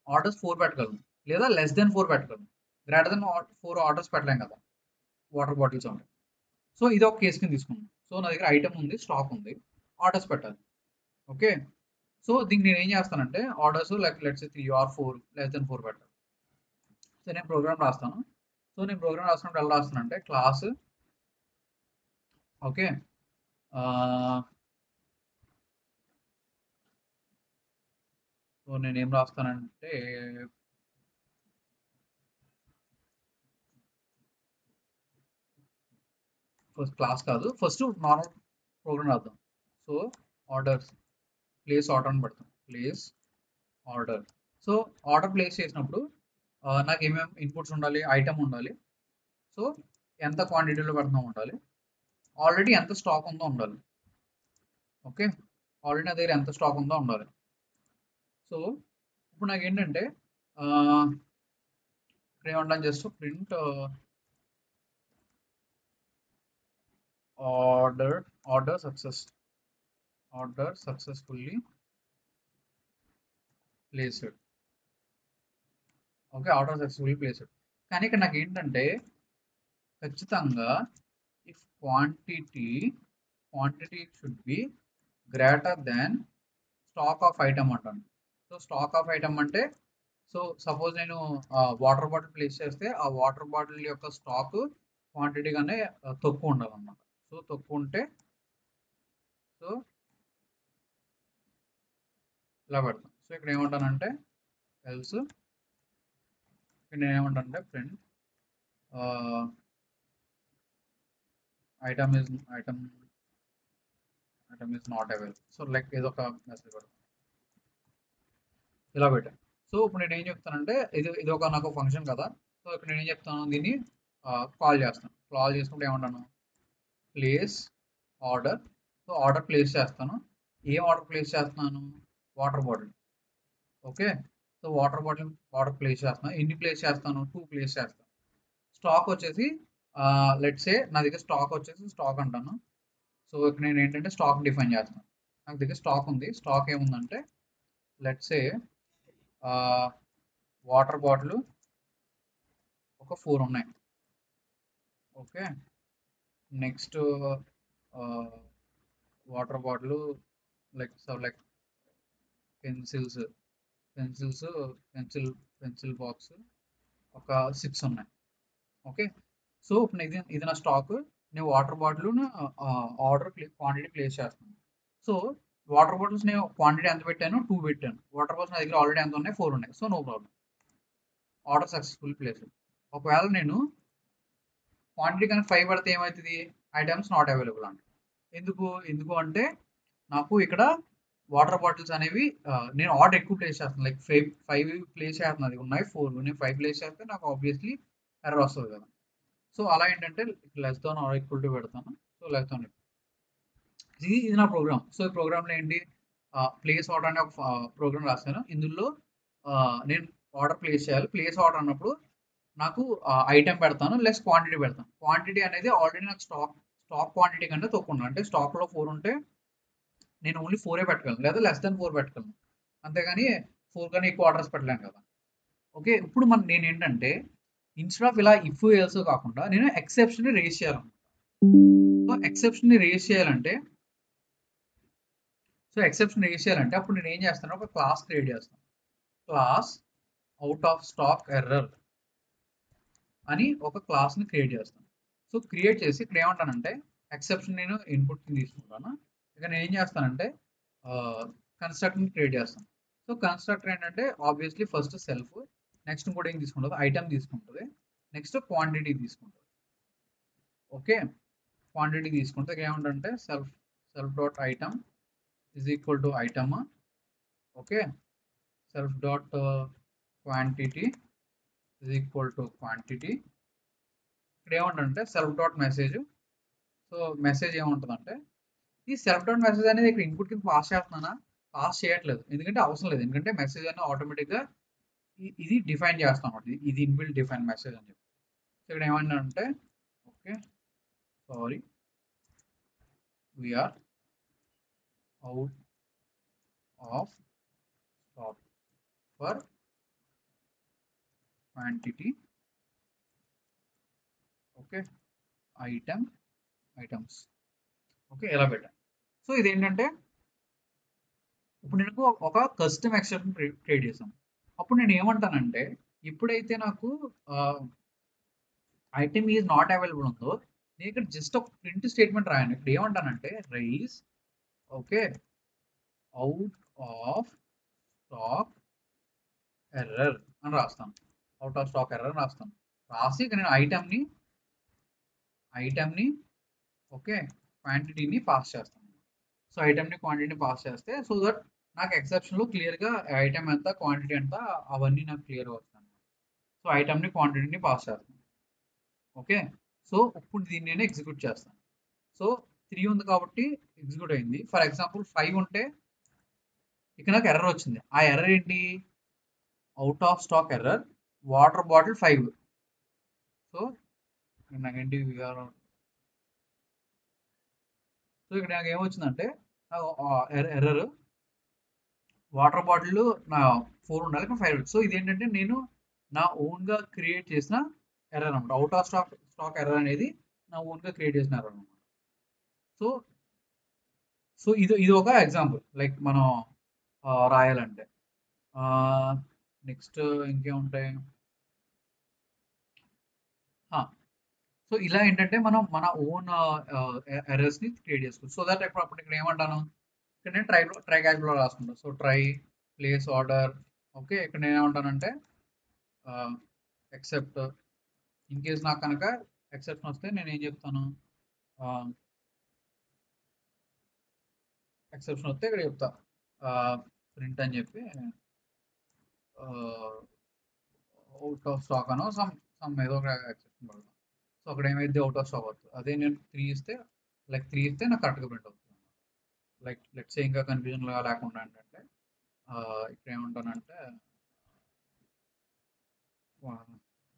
ఆర్డర్స్ 4 పెట్టగలను, లేదా లెస్ దెన్ 4 పెట్టగలను. గ్రేటర్ దెన్ 4 ఆర్డర్స్ పెట్టలేం కదా వాటర్ బాటిల్స్ ఉంటాయి. సో ఇది ఒక కేసు కింద తీసుకున్నాను. సో నా దగ్గర ఐటమ్ ఉంది, స్టాక్ ఉంది, ఆర్డర్స్ పెట్టాలి. ఓకే, సో దీనికి నేను ఏం చేస్తానంటే orders like let's 3 or 4 less than 4 పెట్టాలి. సో నేను ప్రోగ్రామ్ రాస్తాను. సో నేను ప్రోగ్రామ్ రాసినప్పుడు ఎలా రాస్తానంటే క్లాస్ ఓకే సో నేను ఏం రాస్తానంటే ఫస్ట్ క్లాస్ కాదు, ఫస్ట్ నార్మల్ ప్రోగ్రామ్ రాద్దాం. సో ఆర్డర్స్ ప్లేస్ ఆర్డర్ అని పెడతాం, place order. So order place చేసినప్పుడు నాకు ఏమేమి ఇన్పుట్స్ ఉండాలి, ఐటమ్ ఉండాలి, సో ఎంత క్వాంటిటీలో పెడతాం ఉండాలి, ఆల్రెడీ ఎంత స్టాక్ ఉందో ఉండాలి. ఓకే, ఆల్రెడీ నా దగ్గర ఎంత స్టాక్ ఉందో ఉండాలి. సో ఇప్పుడు నాకు ఏంటంటే ఇక్కడ ఏమంటాను, just print order successfully placed. Okay, order successfully placed. కానీ ఇక్కడ నాకు ఏంటంటే ఖచ్చితంగా if quantity should be greater than stock of item అంటాను. సో స్టాక్ ఆఫ్ ఐటమ్ అంటే సో సపోజ్ నేను వాటర్ బాటిల్ ప్లేస్ చేస్తే ఆ వాటర్ బాటిల్ యొక్క స్టాక్ క్వాంటిటీ కన్నా తక్కువ ఉండాలన్నమాట. సో తక్కువ ఉంటే సో ఇలా పెడతాం. సో ఇక్కడ ఏమంటానంటే ఎల్స్, ఇక్కడ నేను ఏమంటానంటే print item is not available. So like ఏదో ఒక మెసేజ్ పెడతాం, ఇలా పెట్టాను. సో ఇప్పుడు నేను ఏం చెప్తానంటే ఇది ఒక నాకు ఫంక్షన్ కదా. సో ఇప్పుడు నేను ఏం చెప్తాను, దీన్ని కాల్ చేస్తాను. కాల్ చేసుకుంటే ఏమంటాను, place order. So order place చేస్తాను. ఏం ఆర్డర్ ప్లేస్ చేస్తున్నాను, water bottle. Okay, so water bottle order place చేస్తాను. ఎన్ని ప్లేస్ చేస్తాను, 2 ప్లేస్ చేస్తాను. స్టాక్ వచ్చేసి లెట్స్ సే నా దగ్గర స్టాక్ వచ్చేసి స్టాక్ అంటాను. సో ఇక్కడ నేను ఏంటంటే స్టాక్ డిఫైన్ చేస్తాను. నాకు దగ్గర స్టాక్ ఉంది, స్టాక్ ఏముందంటే లెట్స్ సే వాటర్ బాటిల్ ఒక 4 ఉన్నాయి. Okay, next water bottle like pencil box ఒక 6 ఉన్నాయి. ఓకే, సో ఇప్పుడు ఇది నా స్టాక్. నేను water bottle order quantity place చేస్తాను. సో వాటర్ బాటిల్స్ నేను క్వాంటిటీ ఎంత పెట్టాను, 2 పెట్టాను. వాటర్ బాటిల్స్ నా దగ్గర ఆల్రెడీ ఎంత ఉన్నాయి, 4 ఉన్నాయి. So no problem, order successful place. ఒకవేళ నేను క్వాంటిటీ కనుక 5 పెడితే ఏమవుతుంది, ఐటమ్స్ నాట్ అవైలబుల్ అంట. ఎందుకు అంటే నాకు ఇక్కడ వాటర్ బాటిల్స్ అనేవి నేను ఆర్డర్ ఎక్కువ ప్లేస్ చేస్తాను, లైక్ 5 ప్లేస్ చేస్తున్నాను. అది ఉన్నాయి 4, నేను 5 ప్లేస్ చేస్తే నాకు ఆబ్వియస్లీ ఎర్రర్ వస్తుంది కదా. సో అలా ఏంటంటే less than or equal to పెడతాను. సో లెస్ దాన్ ఇది నా ప్రోగ్రామ్. సో ఈ ప్రోగ్రామ్లో ఏంటి, ప్లేస్ ఆర్డర్ అనే ఒక ప్రోగ్రామ్ రాస్తాను. ఇందులో నేను ఆర్డర్ ప్లేస్ చేయాలి. ప్లేస్ ఆర్డర్ అన్నప్పుడు నాకు ఐటమ్ పెడతాను, లెస్ క్వాంటిటీ పెడతాను. క్వాంటిటీ అనేది ఆల్రెడీ నాకు స్టాక్ క్వాంటిటీ కంటే తక్కువ ఉండాలి. అంటే స్టాక్లో 4 ఉంటే నేను ఓన్లీ 4 పెట్టగలను, లేదా లెస్ దెన్ 4 పెట్టగలను. అంతేగాని 4 కన్నా ఎక్కువ ఆర్డర్స్ పెట్టలేను కదా. ఓకే, ఇప్పుడు నేను ఏంటంటే ఇన్స్టెడ్ ఆఫ్ ఇలా ఇఫ్ ఎల్స్ కాకుండా నేను ఎక్సెప్షన్ రేస్ చేయాలన్నమాట. సో ఎక్సెప్షన్ రేస్ చేయాలంటే అప్పుడు నేను ఏం చేస్తాను, ఒక క్లాస్ క్రియేట్ చేస్తాను. Class out of stock error అని ఒక క్లాస్ని క్రియేట్ చేస్తాను. సో క్రియేట్ చేసి ఇక్కడ ఏమంటానంటే ఎక్సెప్షన్ నేను ఇన్పుట్ని తీసుకుంటాను. ఇక నేను ఏం చేస్తానంటే కన్స్ట్రక్ట్ని క్రియేట్ చేస్తాను. సో కన్స్ట్రక్టర్ ఏంటంటే ఆబ్వియస్లీ ఫస్ట్ సెల్ఫ్, నెక్స్ట్ కూడా ఏం తీసుకుంటుంది, ఐటమ్ తీసుకుంటుంది, నెక్స్ట్ క్వాంటిటీ తీసుకుంటుంది. ఓకే, క్వాంటిటీ తీసుకుంటే ఏమంటే self dot item is equal to item. Okay, self dot quantity is equal to quantity. ఇక్కడ ఏమంటుందంటే self dot message. So message ఏముంటుందంటే ఈ సెల్ఫ్ డాట్ మెసేజ్ అనేది ఇక్కడ ఇన్పుట్ కింద పాస్ చేస్తున్నానా, పాస్ చేయట్లేదు, ఎందుకంటే అవసరం లేదు, ఎందుకంటే మెసేజ్ అనేది ఆటోమేటిక్గా ఇది డిఫైన్ చేస్తాం అనమాట. ఇది ఇన్బిల్ట్ డిఫైన్ మెసేజ్ అని చెప్పి. సో ఇక్కడ ఏమంటే okay sorry we're out of stock for quantity. Okay, items. Okay, ఎలా పెట్టాను. సో ఇదేంటంటే ఇప్పుడు నేను ఒక కస్టమ్ ఎక్సెప్షన్ క్రియేట్ చేశాను. అప్పుడు నేను ఏమంటానంటే ఎప్పుడైతే నాకు ఐటమ్ ఈజ్ నాట్ అవైలబుల్ ఉందో నేను ఇక్కడ జస్ట్ ఒక ప్రింట్ స్టేట్మెంట్ రాయాను. ఇక్కడ ఏమంటానంటే raise okay out of stock error అని రాస్తాను. అవుట్ ఆఫ్ స్టాక్ ఎర్రర్ రాస్తాను. రాసి ఇక్కడ నేను ఐటమ్ని ఓకే క్వాంటిటీని పాస్ చేస్తాను. సో ఐటమ్ని క్వాంటిటీని పాస్ చేస్తే సో దట్ నాకు ఎక్సెప్షన్లో క్లియర్గా ఐటమ్ ఎంత క్వాంటిటీ ఎంత అవన్నీ నాకు క్లియర్గా వస్తాను. సో ఐటమ్ని క్వాంటిటీని పాస్ చేస్తాను. ఓకే, సో ఇప్పుడు దీన్ని నేను ఎగ్జిక్యూట్ చేస్తాను. సో 3 ఉంది కాబట్టి ఎగ్జిక్యూట్ అయింది. ఫర్ ఎగ్జాంపుల్ 5 ఉంటే ఇక్కడ నాకు ఎర్రర్ వచ్చింది. ఆ ఎర్రర్ ఏంటి, out of stock error water bottle 5. So నాకేంటి సో ఇక్కడ నాకు ఏమొచ్చిందంటే ఎర్రర్ వాటర్ బాటిల్ నా 4 ఉండాలి, 5. సో ఇదేంటంటే నేను నా ఓన్గా క్రియేట్ చేసిన ఎర్రర్ అనమాట. అవుట్ ఆఫ్ స్టాక్ ఎర్రర్ అనేది నా ఓన్గా క్రియేట్ చేసిన ఎర్రర్ అనమాట. సో ఇది ఒక ఎగ్జాంపుల్ లైక్ మనం రాయాలంటే. నెక్స్ట్ ఇంకేముంటాయి, సో ఇలా ఏంటంటే మనం మన ఓన్ ఎర్రర్స్ని క్రియేట్ చేసుకోవచ్చు. సో దట్ అప్పుడు ఇక్కడ ఏమంటాను, ఇక్కడ నేను ట్రై క్యాచ్లో రాసుకుంటాను. So try place order. Okay, ఇక్కడ నేను ఏమంటానంటే ఎక్సెప్ట్ ఇన్ కేస్ నాకు కనుక ఎక్సెప్షన్ వస్తే నేను ఏం చెప్తాను, ఎక్సెప్షన్ వస్తే ఇక్కడ చెప్తా ప్రింట్ అని చెప్పి అవుట్ ఆఫ్ స్టాక్ అనో సమ్ ఏదో ఒక ఎక్సెప్షన్ పడతాం. సో అక్కడ ఏమైతే అవుట్ ఆఫ్ స్టాక్ అవుతుంది, అదే నేను 3 ఇస్తే నాకు కరెక్ట్గా ప్రింట్ అవుతుంది. లైక్ లెట్స్ ఇంకా కన్ఫ్యూజన్ లేకుండా ఏంటంటే ఇక్కడ ఏమంటానంటే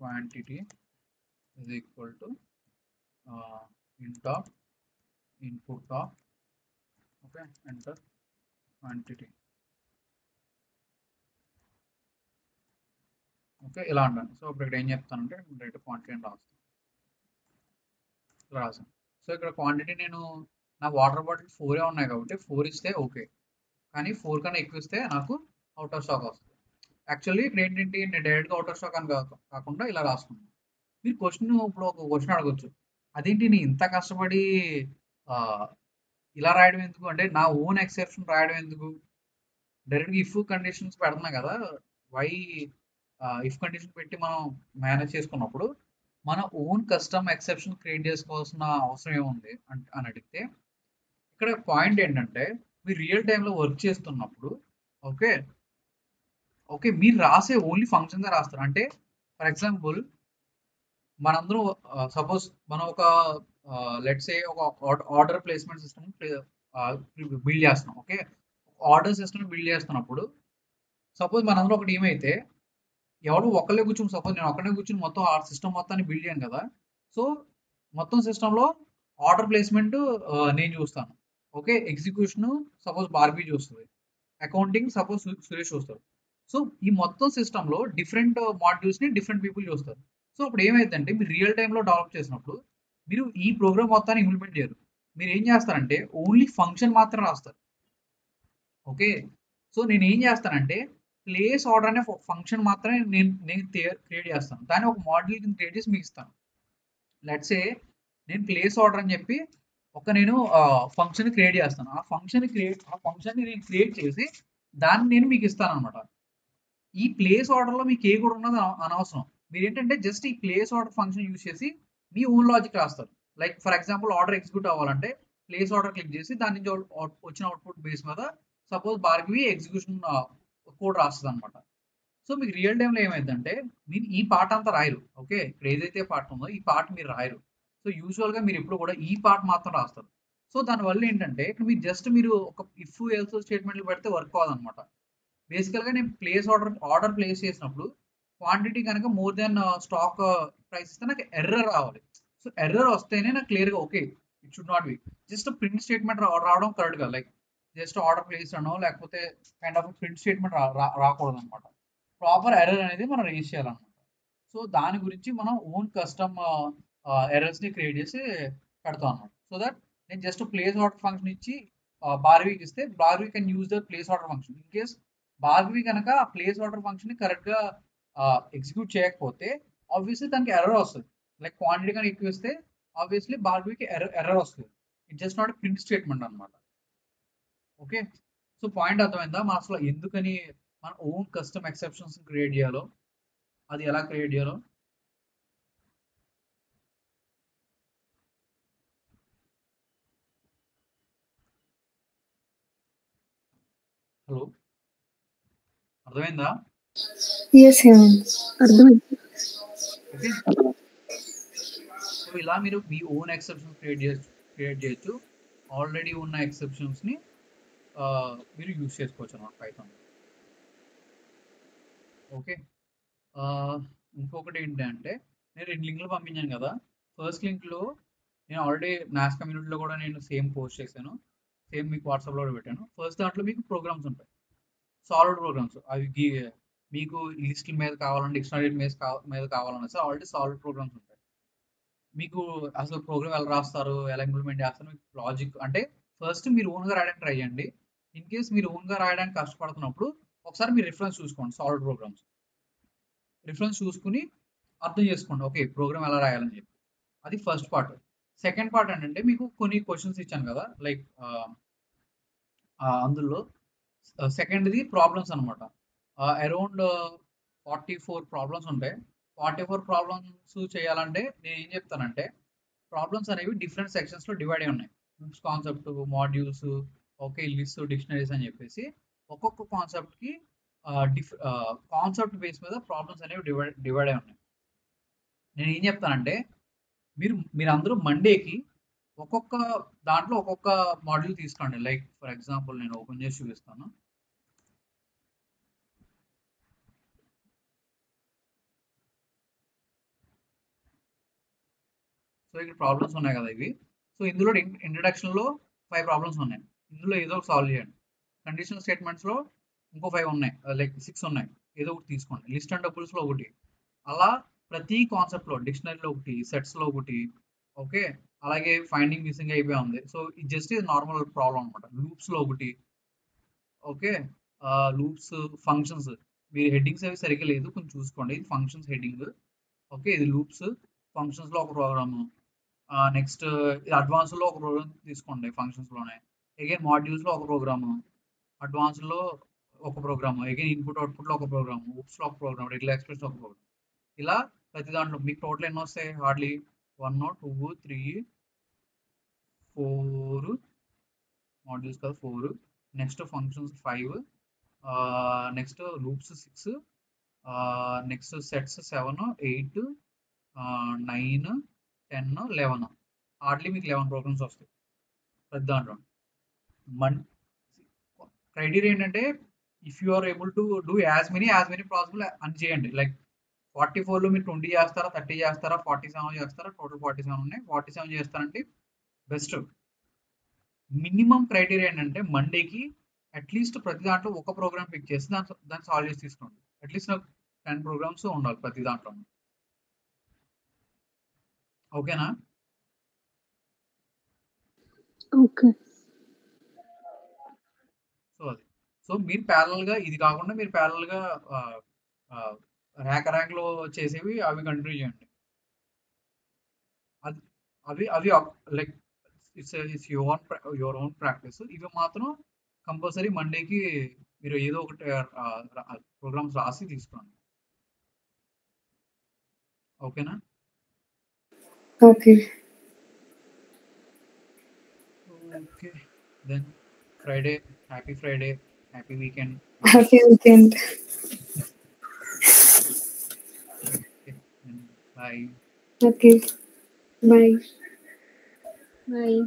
quantity is equal to int of input of okay enter quantity. Okay, ఇలా అంటాను. సో ఇప్పుడు ఇక్కడ ఏం చెప్తానంటే డైరెక్ట్ క్వాంటిటీ అని రాస్తాను. ఇలా రాసాను. సో ఇక్కడ క్వాంటిటీ నేను నా వాటర్ బాటిల్ 4 ఉన్నాయి కాబట్టి 4 ఇస్తే ఓకే, కానీ 4 కన్నా ఎక్కువ ఇస్తే నాకు అవుట్ ఆఫ్ స్టాక్ వస్తుంది. యాక్చువల్లీ ఇక్కడ ఏంటంటే నేను డైరెక్ట్గా అవుట్ ఆఫ్ స్టాక్ అని కాకుండా ఇలా రాసుకున్నాను. మీరు ఇప్పుడు ఒక క్వశ్చన్ అడగచ్చు, అదేంటి నేను ఇంత కష్టపడి ఇలా రాయడం ఎందుకు అంటే నా ఓన్ ఎక్సెప్షన్ రాయడం ఎందుకు, డైరెక్ట్గా ఇఫ్ కండిషన్స్ పెడుతున్నా కదా, వై ఇఫ్ కండిషన్ పెట్టి మనం మేనేజ్ చేసుకున్నప్పుడు మన ఓన్ కస్టమ్ ఎక్సెప్షన్ క్రియేట్ చేసుకోవాల్సిన అవసరం ఏముంది అని అడిగితే ఇక్కడ పాయింట్ ఏంటంటే మీరు రియల్ టైంలో వర్క్ చేస్తున్నప్పుడు ఓకే మీరు రాసే ఓన్లీ ఫంక్షన్గా రాస్తారు. అంటే ఫర్ ఎగ్జాంపుల్ మనందరం సపోజ్ మనం ఒక లెట్స్ సే ఒక ఆర్డర్ ప్లేస్మెంట్ సిస్టమ్ బిల్డ్ చేస్తున్నాం. ఓకే, ఆర్డర్ సిస్టమ్ బిల్డ్ చేస్తున్నప్పుడు సపోజ్ మనందరం ఒక టీం అయితే ఎవరు ఒకళ్ళే కూర్చుని, సపోజ్ నేను ఒక్కడే కూర్చుని మొత్తం ఆ సిస్టమ్ మొత్తాన్ని బిల్డ్ చేయను కదా. సో మొత్తం సిస్టంలో ఆర్డర్ ప్లేస్మెంట్ నేను చూస్తాను. ఓకే, ఎగ్జిక్యూషన్ సపోజ్ బార్బీ చూస్తుంది, అకౌంటింగ్ సపోజ్ సురేష్ చూస్తారు. సో ఈ మొత్తం సిస్టంలో డిఫరెంట్ మాడ్యూల్స్ని డిఫరెంట్ పీపుల్ చూస్తారు. సో అప్పుడు ఏమైందంటే మీరు రియల్ టైంలో డెవలప్ చేసినప్పుడు మీరు ఈ ప్రోగ్రామ్ మొత్తాన్ని ఇంప్లిమెంట్ చేయరు. మీరు ఏం చేస్తారంటే ఓన్లీ ఫంక్షన్ మాత్రం రాస్తారు. ఓకే, సో నేను ఏం చేస్తానంటే ప్లేస్ ఆర్డర్ అనే ఫంక్షన్ మాత్రమే నేను క్రియేట్ చేస్తాను. దాన్ని ఒక మాడ్యూల్ కింద క్రియేట్ చేసి మీకు ఇస్తాను. లెట్స్ ఏ నేను ప్లేస్ ఆర్డర్ అని చెప్పి నేను ఫంక్షన్ క్రియేట్ చేస్తాను. ఆ ఫంక్షన్ని నేను క్రియేట్ చేసి దాన్ని నేను మీకు ఇస్తాను అనమాట. ఈ ప్లేస్ ఆర్డర్లో మీకు ఏ కూడా ఉన్నది అనవసరం. మీరు ఏంటంటే జస్ట్ ఈ ప్లేస్ ఆర్డర్ ఫంక్షన్ యూజ్ చేసి మీ ఓన్ లాజిక్ రాస్తారు. Like for example order execute అవ్వాలంటే ప్లేస్ ఆర్డర్ క్లిక్ చేసి దాని నుంచి వచ్చిన అవుట్పుట్ బేస్ మీద సపోజ్ భార్గవి ఎగ్జిక్యూషన్ కోడ్ రాస్తుంది అనమాట. సో మీకు రియల్ టైంలో ఏమైందంటే మీరు ఈ పార్ట్ అంతా రాయరు. ఓకే, ఇక్కడ ఏదైతే పార్ట్ ఉందో ఈ పార్ట్ మీరు రాయరు. సో యూజువల్గా మీరు ఎప్పుడు కూడా ఈ పార్ట్ మాత్రం రాస్తారు. సో దానివల్ల ఏంటంటే ఇక్కడ మీరు ఒక ఇఫ్ ఎల్స్ స్టేట్మెంట్లు పెడితే వర్క్ అవ్వదన్నమాట. బేసికల్గా నేను ఆర్డర్ ప్లేస్ చేసినప్పుడు క్వాంటిటీ కనుక మోర్ దెన్ స్టాక్ ప్రైస్ ఇస్తే నాకు ఎర్రర్ రావాలి. సో ఎర్రర్ వస్తేనే నాకు క్లియర్గా okay it should not be just print statement రావడం కరెక్ట్గా, లైక్ జస్ట్ ఆర్డర్ ప్లేస్ అనో లేకపోతే కైండ్ ఆఫ్ ప్రింట్ స్టేట్మెంట్ రాకూడదు అనమాట. ప్రాపర్ ఎర్రర్ అనేది మనం రేస్ చేయాలన్నమాట. సో దాని గురించి మనం ఓన్ కస్టమ్ ఎర్రర్స్ని క్రియేట్ చేసి పెడతాం అన్నమాట. సో దట్ నేను జస్ట్ ప్లేస్ ఆర్డర్ ఫంక్షన్ ఇచ్చి భార్గవికి ఇస్తే Bhargavi can use the place order function. In case Bhargavi కనుక ఆ ప్లేస్ ఆర్డర్ ఫంక్షన్ని కరెక్ట్గా ఎగ్జిక్యూట్ చేయకపోతే ఆబ్వియస్లీ దానికి ఎర్రర్ వస్తుంది. లైక్ క్వాంటిటీ కానీ ఎక్కువ ఇస్తే ఆబ్వియస్లీ భార్గవికి ఎర్రర్ వస్తుంది. It just not print statement అనమాట. ఓకే, సో పాయింట్ అర్థమైందా? మనం అసలు ఎందుకని మన ఓన్ కస్టమ్ ఎక్సెప్షన్స్ క్రియేట్ చేయాలో, అది ఎలా క్రియేట్ చేయాలో. హలో, అర్థమైందా?
ఎస్ అర్థమైంది.
ఓకే, సో ఇలా మీరు మీ ఓన్ ఎక్సెప్షన్స్ క్రియేట్ చేయొచ్చు. ఆల్రెడీ ఉన్న ఎక్సెప్షన్స్ని మీరు యూజ్ చేసుకోవచ్చు అన్నమాట పైథాన్. ఓకే, ఇంకొకటి ఏంటంటే నేను 2 లింకులు పంపించాను కదా. ఫస్ట్ లింక్లో నేను ఆల్రెడీ నాస్ కమ్యూనిటీలో కూడా నేను సేమ్ పోస్ట్ చేశాను, సేమ్ మీకు వాట్సాప్లో కూడా పెట్టాను. ఫస్ట్ దాంట్లో మీకు ప్రోగ్రామ్స్ ఉంటాయి, సాలిడ్ ప్రోగ్రామ్స్. అవి మీకు లిస్టుల మీద కావాలంటే డిక్షనరీ మీద కావాలన్నా సార్ ఆల్రెడీ సాలిడ్ ప్రోగ్రామ్స్ ఉంటాయి. మీకు అసలు ప్రోగ్రామ్ ఎలా రాస్తారు, ఎలా ఇంప్లిమెంట్ చేస్తారు, మీకు లాజిక్ అంటే ఫస్ట్ మీరు ఓన్గా రాయడానికి ట్రై చేయండి. ఇన్ కేస్ మీరు ఓన్గా రాయడానికి కష్టపడుతున్నప్పుడు ఒకసారి మీరు రిఫరెన్స్ చూసుకోండి, సాలిడ్ ప్రోగ్రామ్స్ రిఫరెన్స్ చూసుకుని అర్థం చేసుకోండి ఓకే ప్రోగ్రామ్ ఎలా రాయాలని చెప్పి. అది ఫస్ట్ పార్ట్. సెకండ్ పార్ట్ ఏంటంటే మీకు కొన్ని క్వశ్చన్స్ ఇచ్చాను కదా, లైక్ అందులో సెకండ్ది ప్రాబ్లమ్స్ అనమాట. అరౌండ్ 44 ప్రాబ్లమ్స్ ఉంటాయి. 44 ప్రాబ్లమ్స్ చేయాలంటే నేను ఏం చెప్తానంటే ప్రాబ్లమ్స్ అనేవి డిఫరెంట్ సెక్షన్స్లో డివైడ్ అయి ఉన్నాయి. Groups, concept, modules, okay, list, dictionaries అని చెప్పేసి ఒక్కొక్క కాన్సెప్ట్కి కాన్సెప్ట్ బేస్ మీద ప్రాబ్లమ్స్ అనేవి డివైడ్ అయి ఉన్నాయి. నేను ఏం చెప్తానంటే మీరు అందరూ మండేకి ఒక్కొక్క దాంట్లో ఒక్కొక్క మాడ్యూల్ తీసుకోండి. లైక్ ఫర్ ఎగ్జాంపుల్ నేను ఓపెన్ చేసి చూపిస్తాను. సో ఇక్కడ ప్రాబ్లమ్స్ ఉన్నాయి కదా ఇవి. సో ఇందులో ఇంట్రడక్షన్లో 5 ప్రాబ్లమ్స్ ఉన్నాయి. ఇందులో ఏదో ఒకటి సాల్వ్ చేయండి. కండిషనల్ స్టేట్మెంట్స్లో ఇంకో 5 ఉన్నాయి, లైక్ 6 ఉన్నాయి, ఏదో ఒకటి తీసుకోండి. లిస్ట్ అండ్ టపుల్స్లో ఒకటి, అలా ప్రతి కాన్సెప్ట్లో డిక్షనరీలో ఒకటి, సెట్స్లో ఒకటి, ఓకే, అలాగే ఫైండింగ్ మిస్సింగ్ అయిపోయి ఉంది. సో ఇది జస్ట్ నార్మల్ ప్రాబ్లం అనమాట. లూప్స్లో ఒకటి, ఓకే, లూప్స్, ఫంక్షన్స్, మీరు హెడ్డింగ్స్ అవి సరిగ్గా లేదు కొంచెం చూసుకోండి. ఇది ఫంక్షన్స్ హెడ్డింగ్, ఓకే, ఇది లూప్స్, ఫంక్షన్స్లో ఒక ప్రోగ్రాము. నెక్స్ట్ ఇది అడ్వాన్స్లో ఒక ప్రోగ్రామ్ తీసుకోండి, ఫంక్షన్స్లోనే. అగైన్ మాడ్యూల్స్లో ఒక ప్రోగ్రాము, అడ్వాన్స్లో ఒక ప్రోగ్రాము, అగైన్ ఇన్పుట్ అవుట్పుట్లో ఒక ప్రోగ్రాము, ఊప్స్లో ఒక ప్రోగ్రామ్, రెగ్యులర్ ఎక్స్ప్రెస్లో ఒక ప్రోగ్రామ్. ఇలా ప్రతి దాంట్లో మీకు టోటల్ ఎన్ని వస్తాయి? హార్డ్లీ 1 2 3 4 మాడ్యూల్స్ కదా 4, next functions 5, next loops 6, next sets 7 8 9 10 11, hardly మీకు 11 ప్రోగ్రామ్స్ వస్తాయి ప్రతి దాంట్లో. క్రైటీరియా ఏంటంటే if you are able to do as many possible అని చేయండి. లైక్ 44లో మీరు 20 చేస్తారా, 30 చేస్తారా, 47 చేస్తారా, టోటల్ 47 ఉన్నాయి, 47 చేస్తారంటే బెస్ట్. మినిమం క్రైటీరియా ఏంటంటే మండేకి అట్లీస్ట్ ప్రతి దాంట్లో ఒక ప్రోగ్రామ్ పిక్ చేసి దాన్ని సాల్వ్ చేసి తీసుకోండి. అట్లీస్ట్ నాకు 10 ప్రోగ్రామ్స్ ఉండాలి ప్రతి దాంట్లో. ఓకేనా?
ఓకే.
సో అది. సో మీరు ప్యారలల్‌గా ఇది కాకుండా మీరు ప్యారలల్‌గా ర్యాంక్‌లో చేసేవి అవి కంటిన్యూ చేయండి. అది అవి like it's your own practice. ఇవి మాత్రం కంపల్సరీ మండేకి మీరు ఏదో ఒకటి ప్రోగ్రామ్స్ రాసి తీసుకోండి. ఓకేనా?
Okay.
Okay. Then Friday, happy Friday, happy weekend.
Happy weekend.
Okay. Bye.
Okay. Bye. Bye.